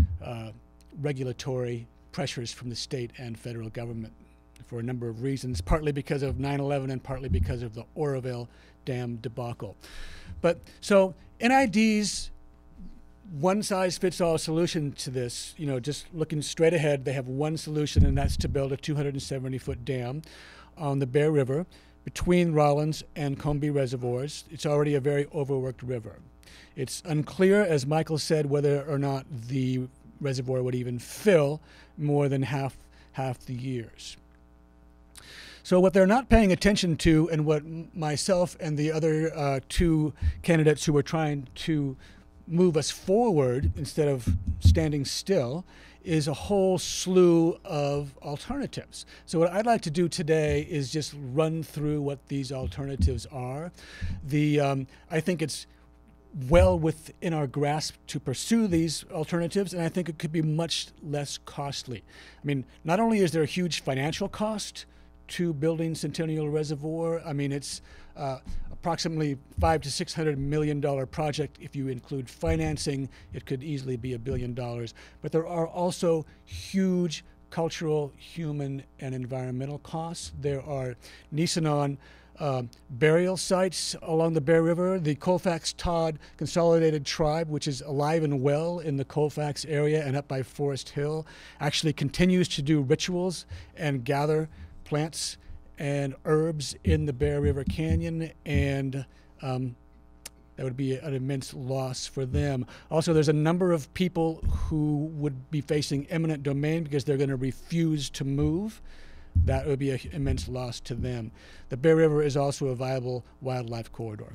regulatory pressures from the state and federal government for a number of reasons, partly because of 9/11 and partly because of the Oroville Dam debacle. But so NID's one-size-fits-all solution to this, just looking straight ahead, they have one solution, and that's to build a 270-foot dam on the Bear River between Rollins and Combie reservoirs. It's already a very overworked river. It's unclear, as Michael said, whether or not the reservoir would even fill more than half the years. So what they're not paying attention to, and what myself and the other 2 candidates who were trying to move us forward instead of standing still, is a whole slew of alternatives. So what I'd like to do today is just run through what these alternatives are. I think it's well within our grasp to pursue these alternatives, and I think it could be much less costly. I mean, not only is there a huge financial cost to building Centennial Reservoir, it's approximately $500 to $600 million project. If you include financing, it could easily be $1 billion. But there are also huge cultural, human, and environmental costs. There are Nisenan burial sites along the Bear River. The Colfax-Todd Consolidated Tribe, which is alive and well in the Colfax area and up by Forest Hill, actually continues to do rituals and gather plants and herbs in the Bear River Canyon, and that would be an immense loss for them. Also, there's a number of people who would be facing eminent domain because they're going to refuse to move. That would be an immense loss to them. The Bear River is also a viable wildlife corridor.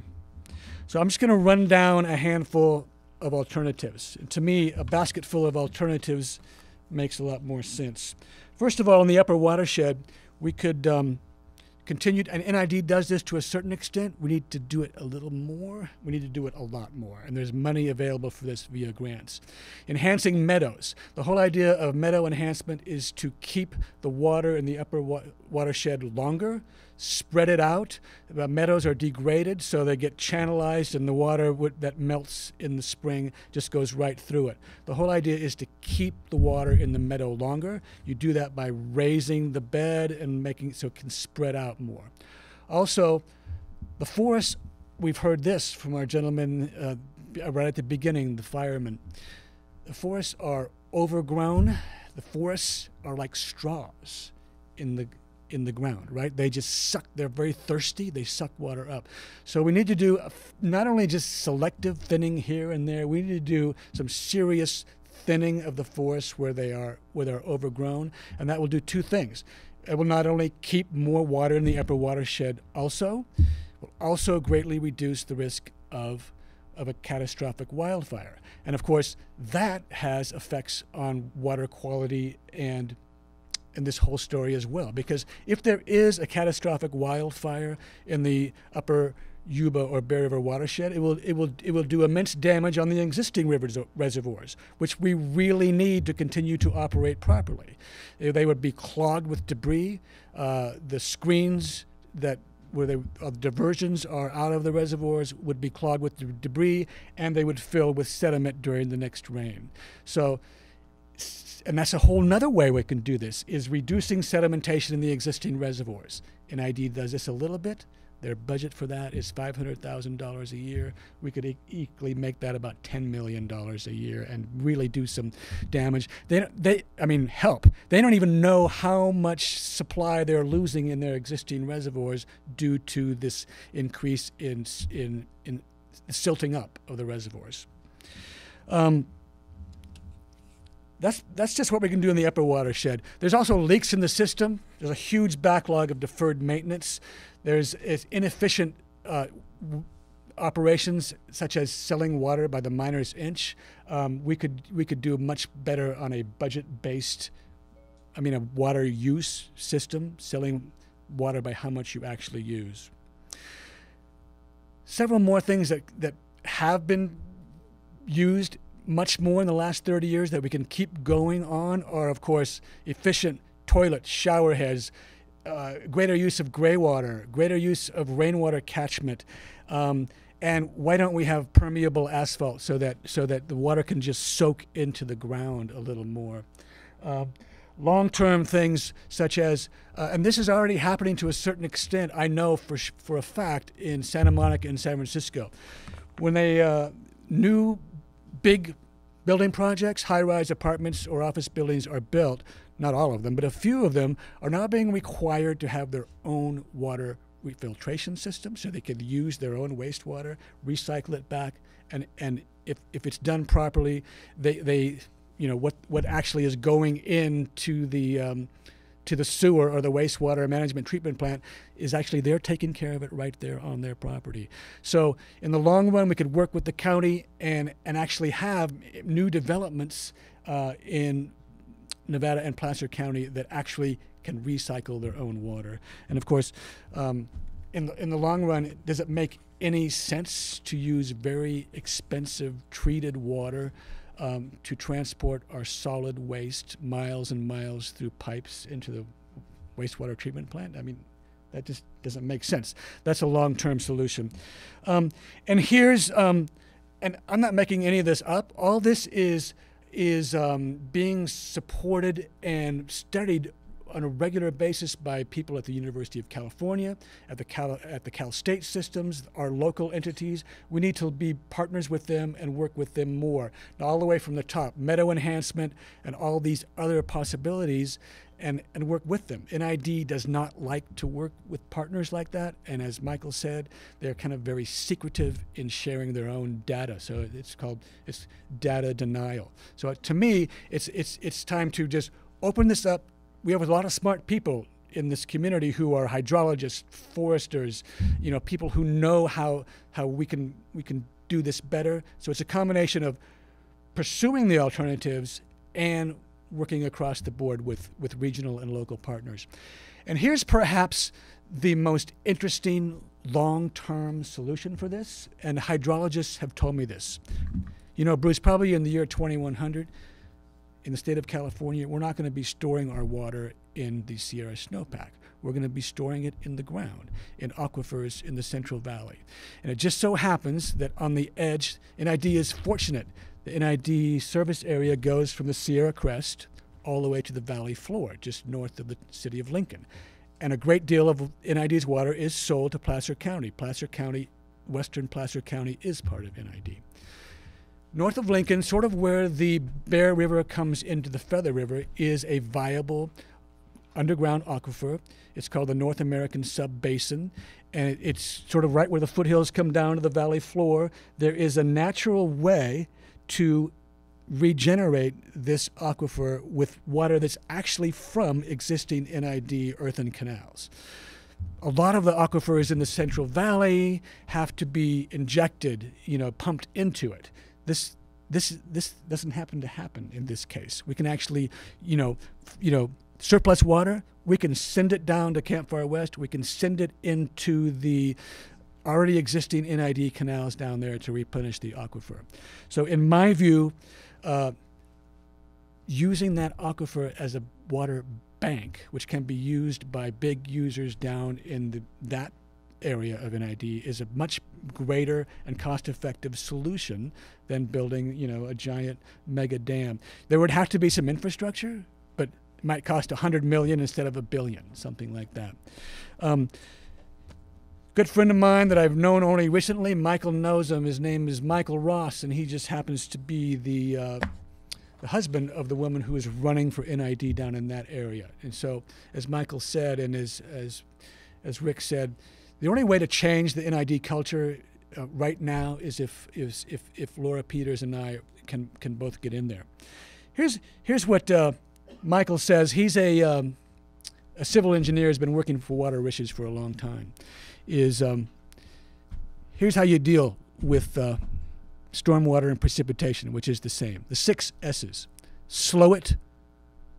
So I'm just going to run down a handful of alternatives. And to me, a basket full of alternatives makes a lot more sense. First of all, in the upper watershed, we could continue, and NID does this to a certain extent. We need to do it a little more. We need to do it a lot more, and there's money available for this via grants. Enhancing meadows. The whole idea of meadow enhancement is to keep the water in the upper watershed longer, spread it out. The meadows are degraded, so they get channelized, and the water that melts in the spring just goes right through it. The whole idea is to keep the water in the meadow longer. You do that by raising the bed and making it so it can spread out more. Also, the forests, we've heard this from our gentleman right at the beginning, the fireman. The forests are overgrown. The forests are like straws in the ground, right? They just suck, they're very thirsty, they suck water up. So we need to do not only just selective thinning here and there, we need to do some serious thinning of the forests where they're overgrown, and that will do 2 things. It will not only keep more water in the upper watershed will also greatly reduce the risk of a catastrophic wildfire. And of course, that has effects on water quality and this whole story as well. Because if there is a catastrophic wildfire in the upper Yuba or Bear River watershed, it will do immense damage on the existing reservoirs, which we really need to continue to operate properly. They would be clogged with debris. The screens where the diversions are out of the reservoirs would be clogged with debris, and they would fill with sediment during the next rain. So, and that's a whole nother way we can do this, is reducing sedimentation in the existing reservoirs. NID does this a little bit. Their budget for that is $500,000 a year. We could equally make that about $10 million a year and really do some damage. Help. They don't even know how much supply they're losing in their existing reservoirs due to this increase in silting up of the reservoirs. That's just what we can do in the upper watershed. There's also leaks in the system. There's a huge backlog of deferred maintenance. There's inefficient operations, such as selling water by the miner's inch. We could do much better on a budget-based, a water use system, selling water by how much you actually use. Several more things that have been used much more in the last 30 years that we can keep going on are, of course, efficient toilets, shower heads, greater use of gray water, greater use of rainwater catchment, and why don't we have permeable asphalt so that the water can just soak into the ground a little more. Long-term things such as, and this is already happening to a certain extent, I know for a fact, in Santa Monica and San Francisco. When new big building projects, high-rise apartments or office buildings are built, not all of them, but a few of them are now being required to have their own water refiltration system so they can use their own wastewater, recycle it back, and if it's done properly, what actually is going into the sewer or the wastewater management treatment plant is actually they're taking care of it right there on their property. So in the long run, we could work with the county and actually have new developments in Nevada and Placer County that actually can recycle their own water. And of course, in the long run, does it make any sense to use very expensive treated water to transport our solid waste miles and miles through pipes into the wastewater treatment plant? That just doesn't make sense. That's a long-term solution. And here's, and I'm not making any of this up. All this is being supported and studied on a regular basis by people at the University of California, at the Cal State systems, our local entities. We need to be partners with them and work with them more, all the way from the top, meadow enhancement and all these other possibilities, and work with them. NID does not like to work with partners like that, and as Michael said, they're kind of very secretive in sharing their own data. So it's data denial. So to me, it's time to just open this up. We have a lot of smart people in this community who are hydrologists, foresters, people who know how we can do this better. So it's a combination of pursuing the alternatives and working across the board with regional and local partners. And here's perhaps the most interesting long-term solution for this, and hydrologists have told me this. Bruce, probably in the year 2100, in the state of California, we're not going to be storing our water in the Sierra snowpack. We're going to be storing it in the ground, in aquifers in the Central Valley. And it just so happens that on the edge, NID is fortunate. The NID service area goes from the Sierra Crest all the way to the valley floor, just north of the city of Lincoln. And a great deal of NID's water is sold to Placer County. Placer County, western Placer County, is part of NID. North of Lincoln, sort of where the Bear River comes into the Feather River, is a viable underground aquifer. It's called the North American Sub-Basin, and it's sort of right where the foothills come down to the valley floor. There is a natural way to regenerate this aquifer with water that's actually from existing NID earthen canals. A lot of the aquifers in the Central Valley have to be injected, pumped into it. This doesn't happen in this case. We can actually, surplus water, we can send it down to Campfire West. We can send it into the already existing NID canals down there to replenish the aquifer. So in my view, using that aquifer as a water bank, which can be used by big users down in that area of NID, is a much greater and cost-effective solution than building, a giant mega dam. There would have to be some infrastructure, but it might cost $100 million instead of $1 billion, something like that. Good friend of mine that I've known only recently, Michael knows him. His name is Michael Ross, and he just happens to be the husband of the woman who is running for NID down in that area. And so, as Michael said, and as Rick said, the only way to change the NID culture right now is if Laura Peters and I can both get in there. Here's what Michael says. He's a civil engineer, has been working for water riches for a long time. Here's how you deal with stormwater and precipitation, which is the same. The 6 S's: slow it,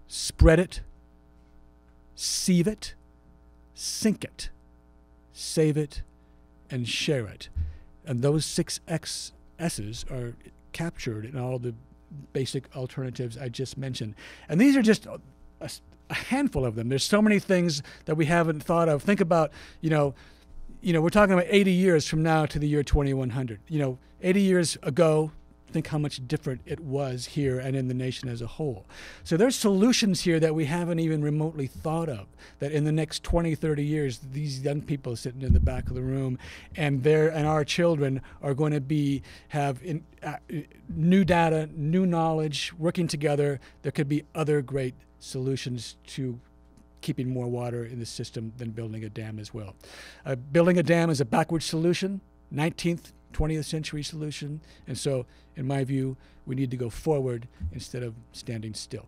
spread it, sieve it, sink it, save it, and share it. And those 6 S's are captured in all the basic alternatives I just mentioned. And these are just a handful of them. There's so many things that we haven't thought of. Think about, we're talking about 80 years from now to the year 2100. 80 years ago, think how much different it was here and in the nation as a whole. So there's solutions here that we haven't even remotely thought of, that in the next 20, 30 years, these young people sitting in the back of the room and our children are going to have new data, new knowledge, working together. There could be other great solutions to keeping more water in the system than building a dam as well. Building a dam is a backward solution, 19th, 20th century solution, and so in my view we need to go forward instead of standing still.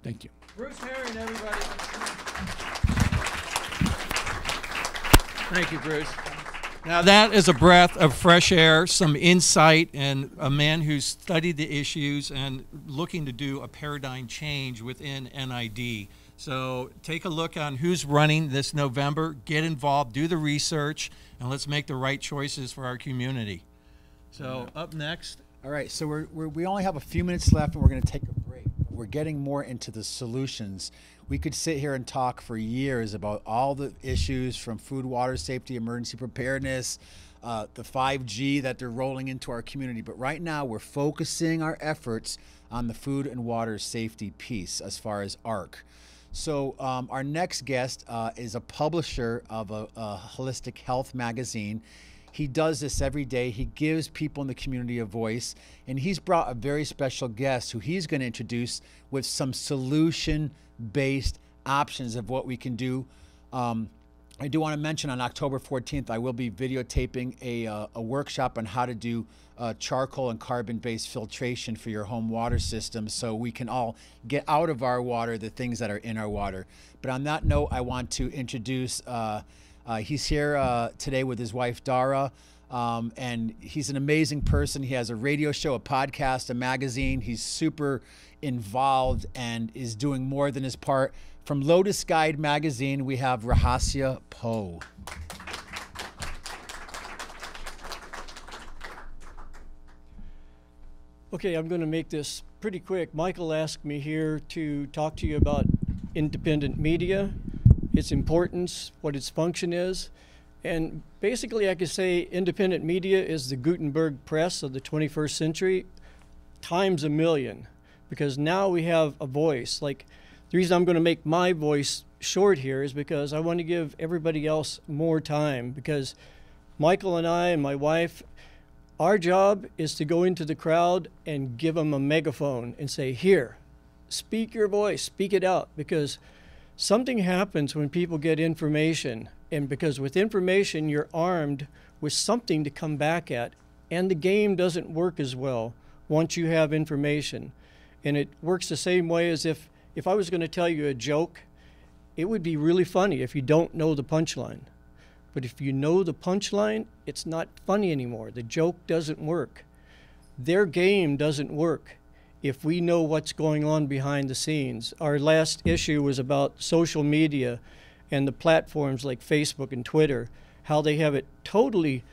Thank you. Bruce Herring, everybody. Thank you, Bruce. Now that is a breath of fresh air, some insight, and a man who's studied the issues and looking to do a paradigm change within NID. So take a look on who's running this November, get involved, do the research, and let's make the right choices for our community. So up next. All right, so we only have a few minutes left, and we're going to take a break. We're getting more into the solutions. We could sit here and talk for years about all the issues from food, water safety, emergency preparedness, the 5G that they're rolling into our community. But right now, we're focusing our efforts on the food and water safety piece as far as ARC. So our next guest is a publisher of a holistic health magazine. He does this every day. He gives people in the community a voice, and he's brought a very special guest who he's going to introduce with some solution-based options of what we can do. I do want to mention on October 14th, I will be videotaping a workshop on how to do charcoal and carbon-based filtration for your home water system, so we can all get out of our water the things that are in our water. But on that note, I want to introduce, he's here today with his wife, Dara, and he's an amazing person. He has a radio show, a podcast, a magazine. He's super involved and is doing more than his part. From Lotus Guide magazine, we have Rahasya Poe. Okay, I'm going to make this pretty quick. Michael asked me here to talk to you about independent media, its importance, what its function is. And basically I could say independent media is the Gutenberg press of the 21st century times a million, because now we have a voice. Like, the reason I'm going to make my voice short here is because I want to give everybody else more time, because Michael and I and my wife, our job is to go into the crowd and give them a megaphone and say, here, speak your voice, speak it out, because something happens when people get information, and because with information you're armed with something to come back at, and the game doesn't work as well once you have information. And it works the same way as if I was going to tell you a joke, it would be really funny if you don't know the punchline. But if you know the punchline, it's not funny anymore. The joke doesn't work. Their game doesn't work. if we know what's going on behind the scenes. Our last issue was about social media and the platforms like Facebook and Twitter, how they have it totally,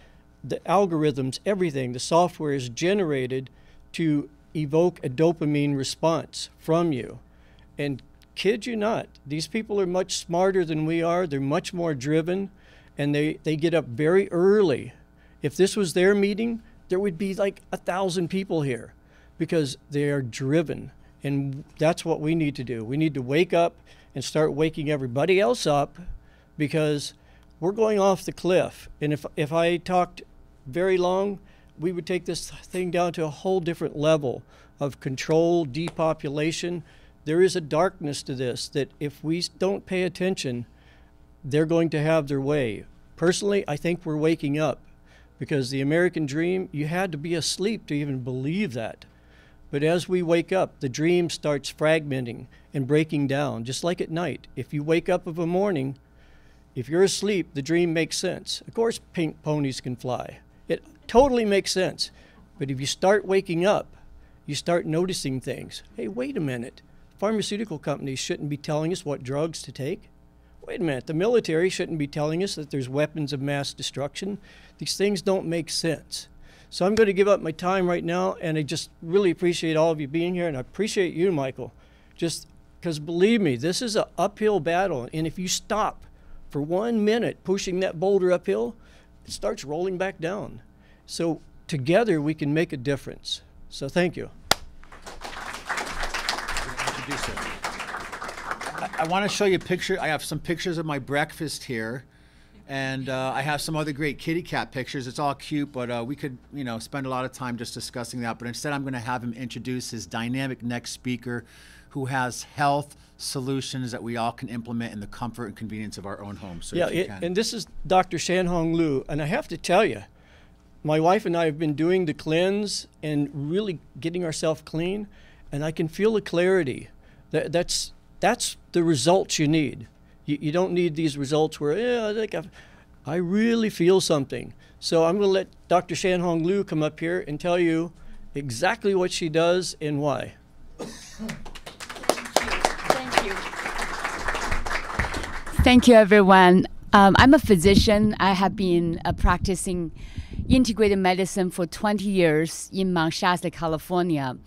the algorithms, everything, the software is generated to evoke a dopamine response from you. And kid you not, these people are much smarter than we are. They're much more driven, and they get up very early. If this was their meeting, there would be like 1,000 people here because they are driven. And that's what we need to do. We need to wake up and start waking everybody else up, because we're going off the cliff. And if I talked very long, we would take this thing down to a whole different level of control, depopulation. There is a darkness to this that if we don't pay attention, they're going to have their way. Personally, I think we're waking up, because the American dream, you had to be asleep to even believe that. But as we wake up, the dream starts fragmenting and breaking down, just like at night. If you wake up of a morning, if you're asleep, the dream makes sense. Of course, pink ponies can fly. It totally makes sense. But if you start waking up, you start noticing things. Hey, wait a minute. Pharmaceutical companies shouldn't be telling us what drugs to take. Wait a minute. The military shouldn't be telling us that there's weapons of mass destruction. These things don't make sense. So I'm going to give up my time right now, and I just really appreciate all of you being here, and I appreciate you, Michael, just because believe me, this is an uphill battle, and if you stop for 1 minute pushing that boulder uphill, it starts rolling back down. So together we can make a difference. So thank you. I want to show you a picture. I have some pictures of my breakfast here. And I have some other great kitty cat pictures. It's all cute, but we could, spend a lot of time just discussing that. But instead, I'm going to have him introduce his dynamic next speaker, who has health solutions that we all can implement in the comfort and convenience of our own homes. So and this is Dr. Shanhong Lu. And I have to tell you, my wife and I have been doing the cleanse and really getting ourselves clean, and I can feel the clarity. That's the results you need. You don't need these results where, I really feel something. So I'm going to let Dr. Shanhong Lu come up here and tell you exactly what she does and why. Thank you. Thank you, everyone. I'm a physician. I have been practicing integrated medicine for 20 years in Mount Shasta, California.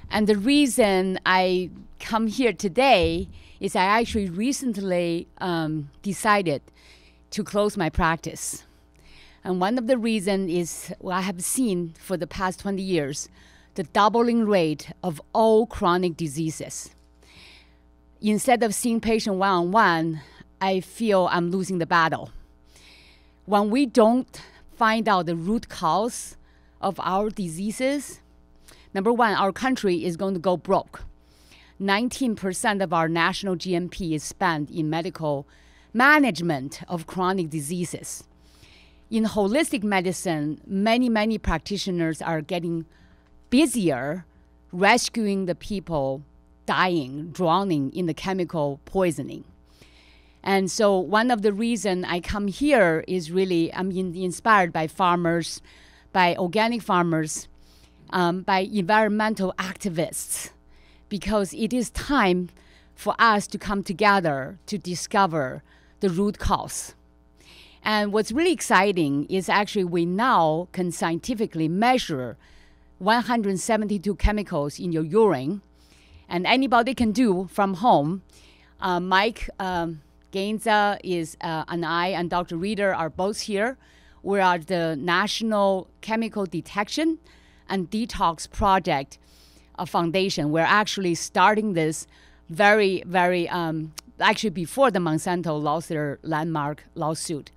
And the reason I come here today is I actually recently decided to close my practice. And one of the reasons is I have seen for the past 20 years the doubling rate of all chronic diseases. Instead of seeing patient one-on-one, I feel I'm losing the battle. When we don't find out the root cause of our diseases, number one, our country is going to go broke. 19% of our national GNP is spent in medical management of chronic diseases. In holistic medicine, many practitioners are getting busier rescuing the people dying, drowning in the chemical poisoning. And so one of the reasons I come here is really I'm inspired by farmers, by organic farmers, by environmental activists, because it is time for us to come together to discover the root cause. And what's really exciting is actually we now can scientifically measure 172 chemicals in your urine, and anybody can do from home. Mike Gainza and I and Dr. Reeder are both here. We are the National Chemical Detection and Detox Project Foundation. We're actually starting this very, actually before the Monsanto lost their landmark lawsuit.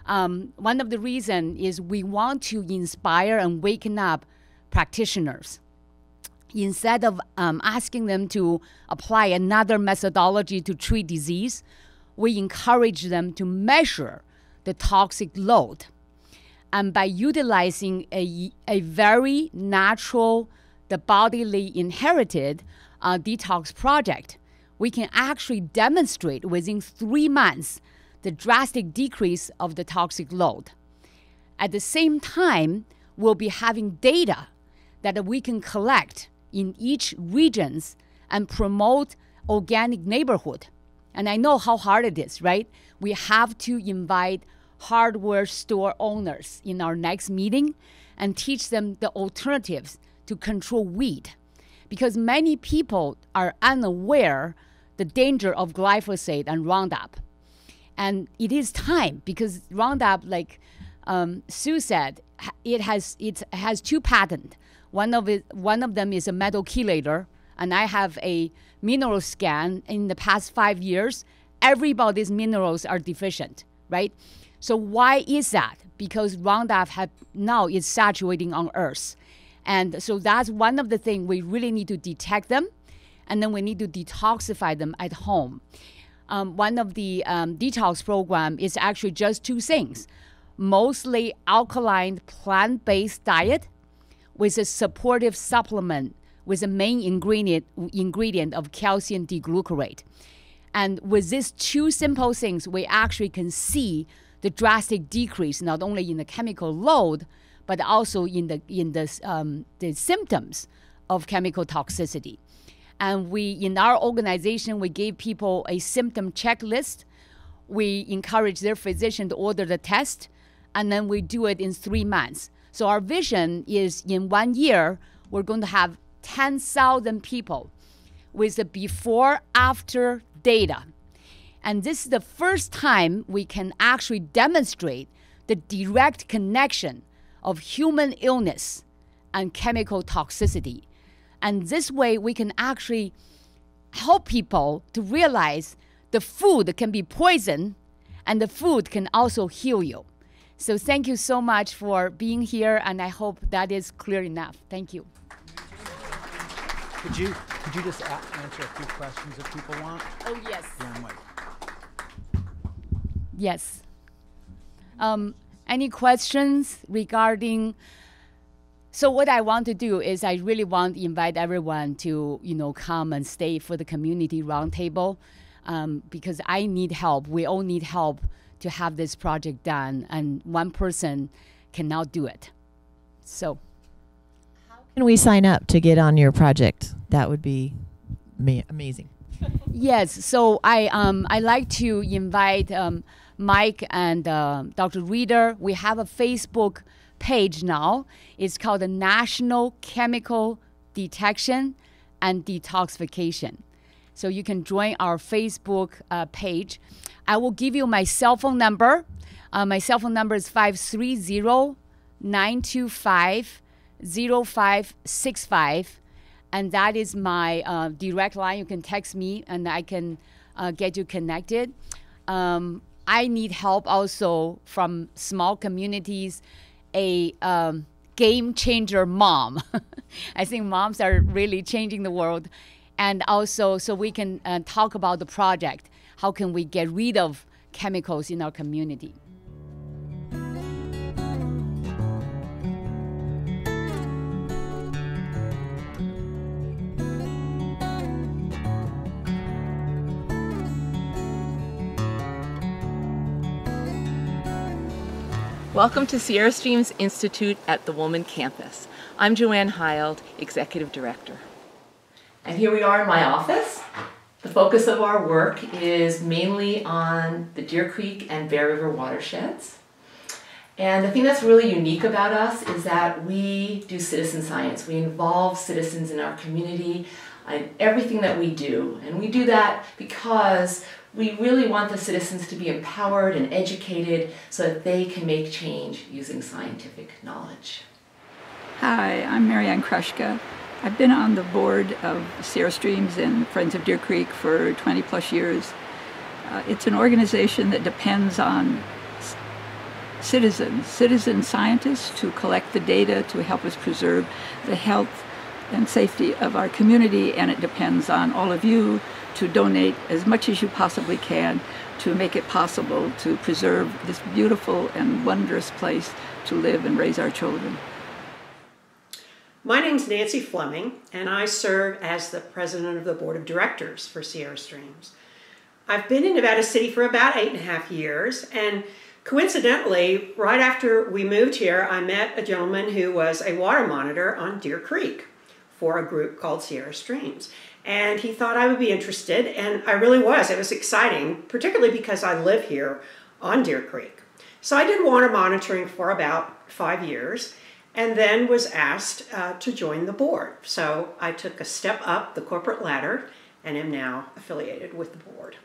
One of the reasons is we want to inspire and waken up practitioners. Instead of asking them to apply another methodology to treat disease, we encourage them to measure the toxic load. And by utilizing a very natural, the bodily inherited detox project, we can actually demonstrate within 3 months the drastic decrease of the toxic load. At the same time, we'll be having data that we can collect in each regions and promote organic neighborhood. And I know how hard it is, right? We have to invite hardware store owners in our next meeting and teach them the alternatives to control weed. Because many people are unaware the danger of glyphosate and Roundup. And it is time, because Roundup, like Sue said, it has 2 patents. One of them is a metal chelator, and I have a mineral scan. In the past 5 years, everybody's minerals are deficient, right? So why is that? Because Roundup now is saturating on Earth. And so that's one of the things we really need to detect them, and then we need to detoxify them at home. One of the detox program is actually just 2 things: mostly alkaline plant-based diet with a supportive supplement with a main ingredient of calcium D-glucarate. And with these 2 simple things, we actually can see the drastic decrease, not only in the chemical load, but also in the symptoms of chemical toxicity. And in our organization, we gave people a symptom checklist. We encourage their physician to order the test, and then we do it in 3 months. So our vision is in 1 year, we're going to have 10,000 people with the before-after data. And this is the first time we can actually demonstrate the direct connection of human illness and chemical toxicity. And this way we can actually help people to realize the food can be poison and the food can also heal you. So thank you so much for being here, and I hope that is clear enough. Thank you. Could you just answer a few questions if people want? Oh, yes. Yeah, yes. Any questions regarding? So what I want to do is I really want to invite everyone to, come and stay for the community roundtable, because I need help. We all need help to have this project done, and one person cannot do it. So. Can we sign up to get on your project? That would be amazing. Yes. So I like to invite Mike and Dr. Reeder. We have a Facebook page now. It's called the National Chemical Detection and Detoxification. So you can join our Facebook page. I will give you my cell phone number. My cell phone number is 530-925-0565. And that is my direct line. You can text me and I can get you connected. I need help also from small communities, a game changer mom. I think moms are really changing the world. And also, so we can talk about the project. How can we get rid of chemicals in our community? Welcome to Sierra Streams Institute at the Woman Campus. I'm Joanne Heald, Executive Director. And here we are in my office. The focus of our work is mainly on the Deer Creek and Bear River watersheds. And the thing that's really unique about us is that we do citizen science. We involve citizens in our community in everything that we do. And we do that because we really want the citizens to be empowered and educated so that they can make change using scientific knowledge. Hi, I'm Marianne Krushka. I've been on the board of Sierra Streams and Friends of Deer Creek for 20 plus years. It's an organization that depends on citizen scientists to collect the data to help us preserve the health and safety of our community, and it depends on all of you to donate as much as you possibly can to make it possible to preserve this beautiful and wondrous place to live and raise our children. My name's Nancy Fleming, and I serve as the president of the board of directors for Sierra Streams. I've been in Nevada City for about 8.5 years, and coincidentally, right after we moved here, I met a gentleman who was a water monitor on Deer Creek for a group called Sierra Streams. And he thought I would be interested, and I really was. It was exciting, particularly because I live here on Deer Creek. So I did water monitoring for about 5 years, and then was asked to join the board. So I took a step up the corporate ladder and am now affiliated with the board.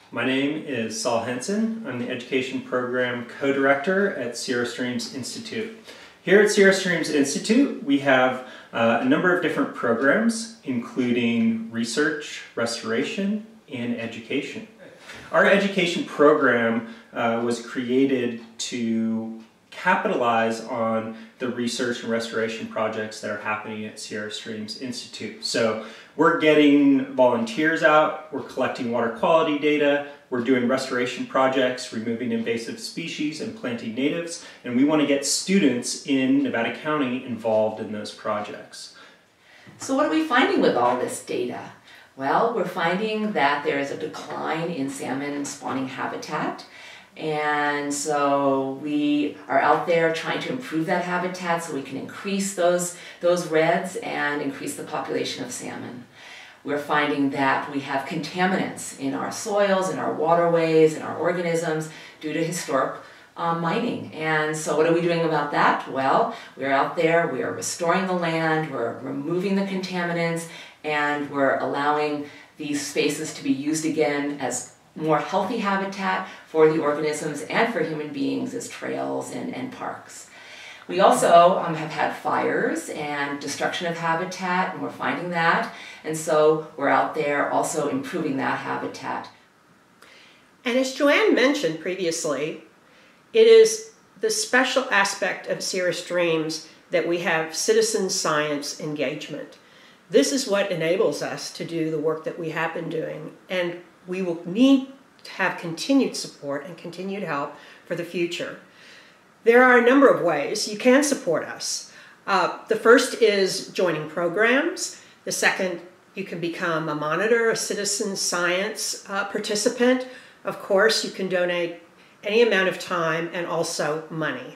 My name is Saul Henson. I'm the Education Program Co-Director at Sierra Streams Institute. Here at Sierra Streams Institute, we have a number of different programs, including research, restoration, and education. Our education program was created to capitalize on the research and restoration projects that are happening at Sierra Streams Institute. So we're getting volunteers out, we're collecting water quality data, we're doing restoration projects, removing invasive species and planting natives, and we want to get students in Nevada County involved in those projects. So what are we finding with all this data? Well, we're finding that there is a decline in salmon spawning habitat. And so we are out there trying to improve that habitat so we can increase those reds and increase the population of salmon. We're finding that we have contaminants in our soils, in our waterways, in our organisms due to historic mining. And so what are we doing about that? Well, we're out there, we are restoring the land, we're removing the contaminants, and we're allowing these spaces to be used again as more healthy habitat for the organisms and for human beings as trails and parks. We also have had fires and destruction of habitat, and we're finding that. And so we're out there also improving that habitat. And as Joanne mentioned previously, it is the special aspect of Sierra Streams that we have citizen science engagement. This is what enables us to do the work that we have been doing, and we will need to have continued support and continued help for the future. There are a number of ways you can support us. The first is joining programs. The second, you can become a monitor, a citizen science participant. Of course, you can donate any amount of time and also money.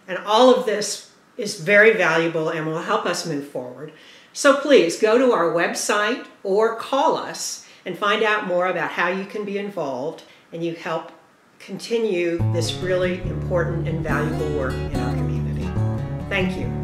And all of this is very valuable and will help us move forward. So please go to our website or call us and find out more about how you can be involved and you help continue this really important and valuable work in our community. Thank you.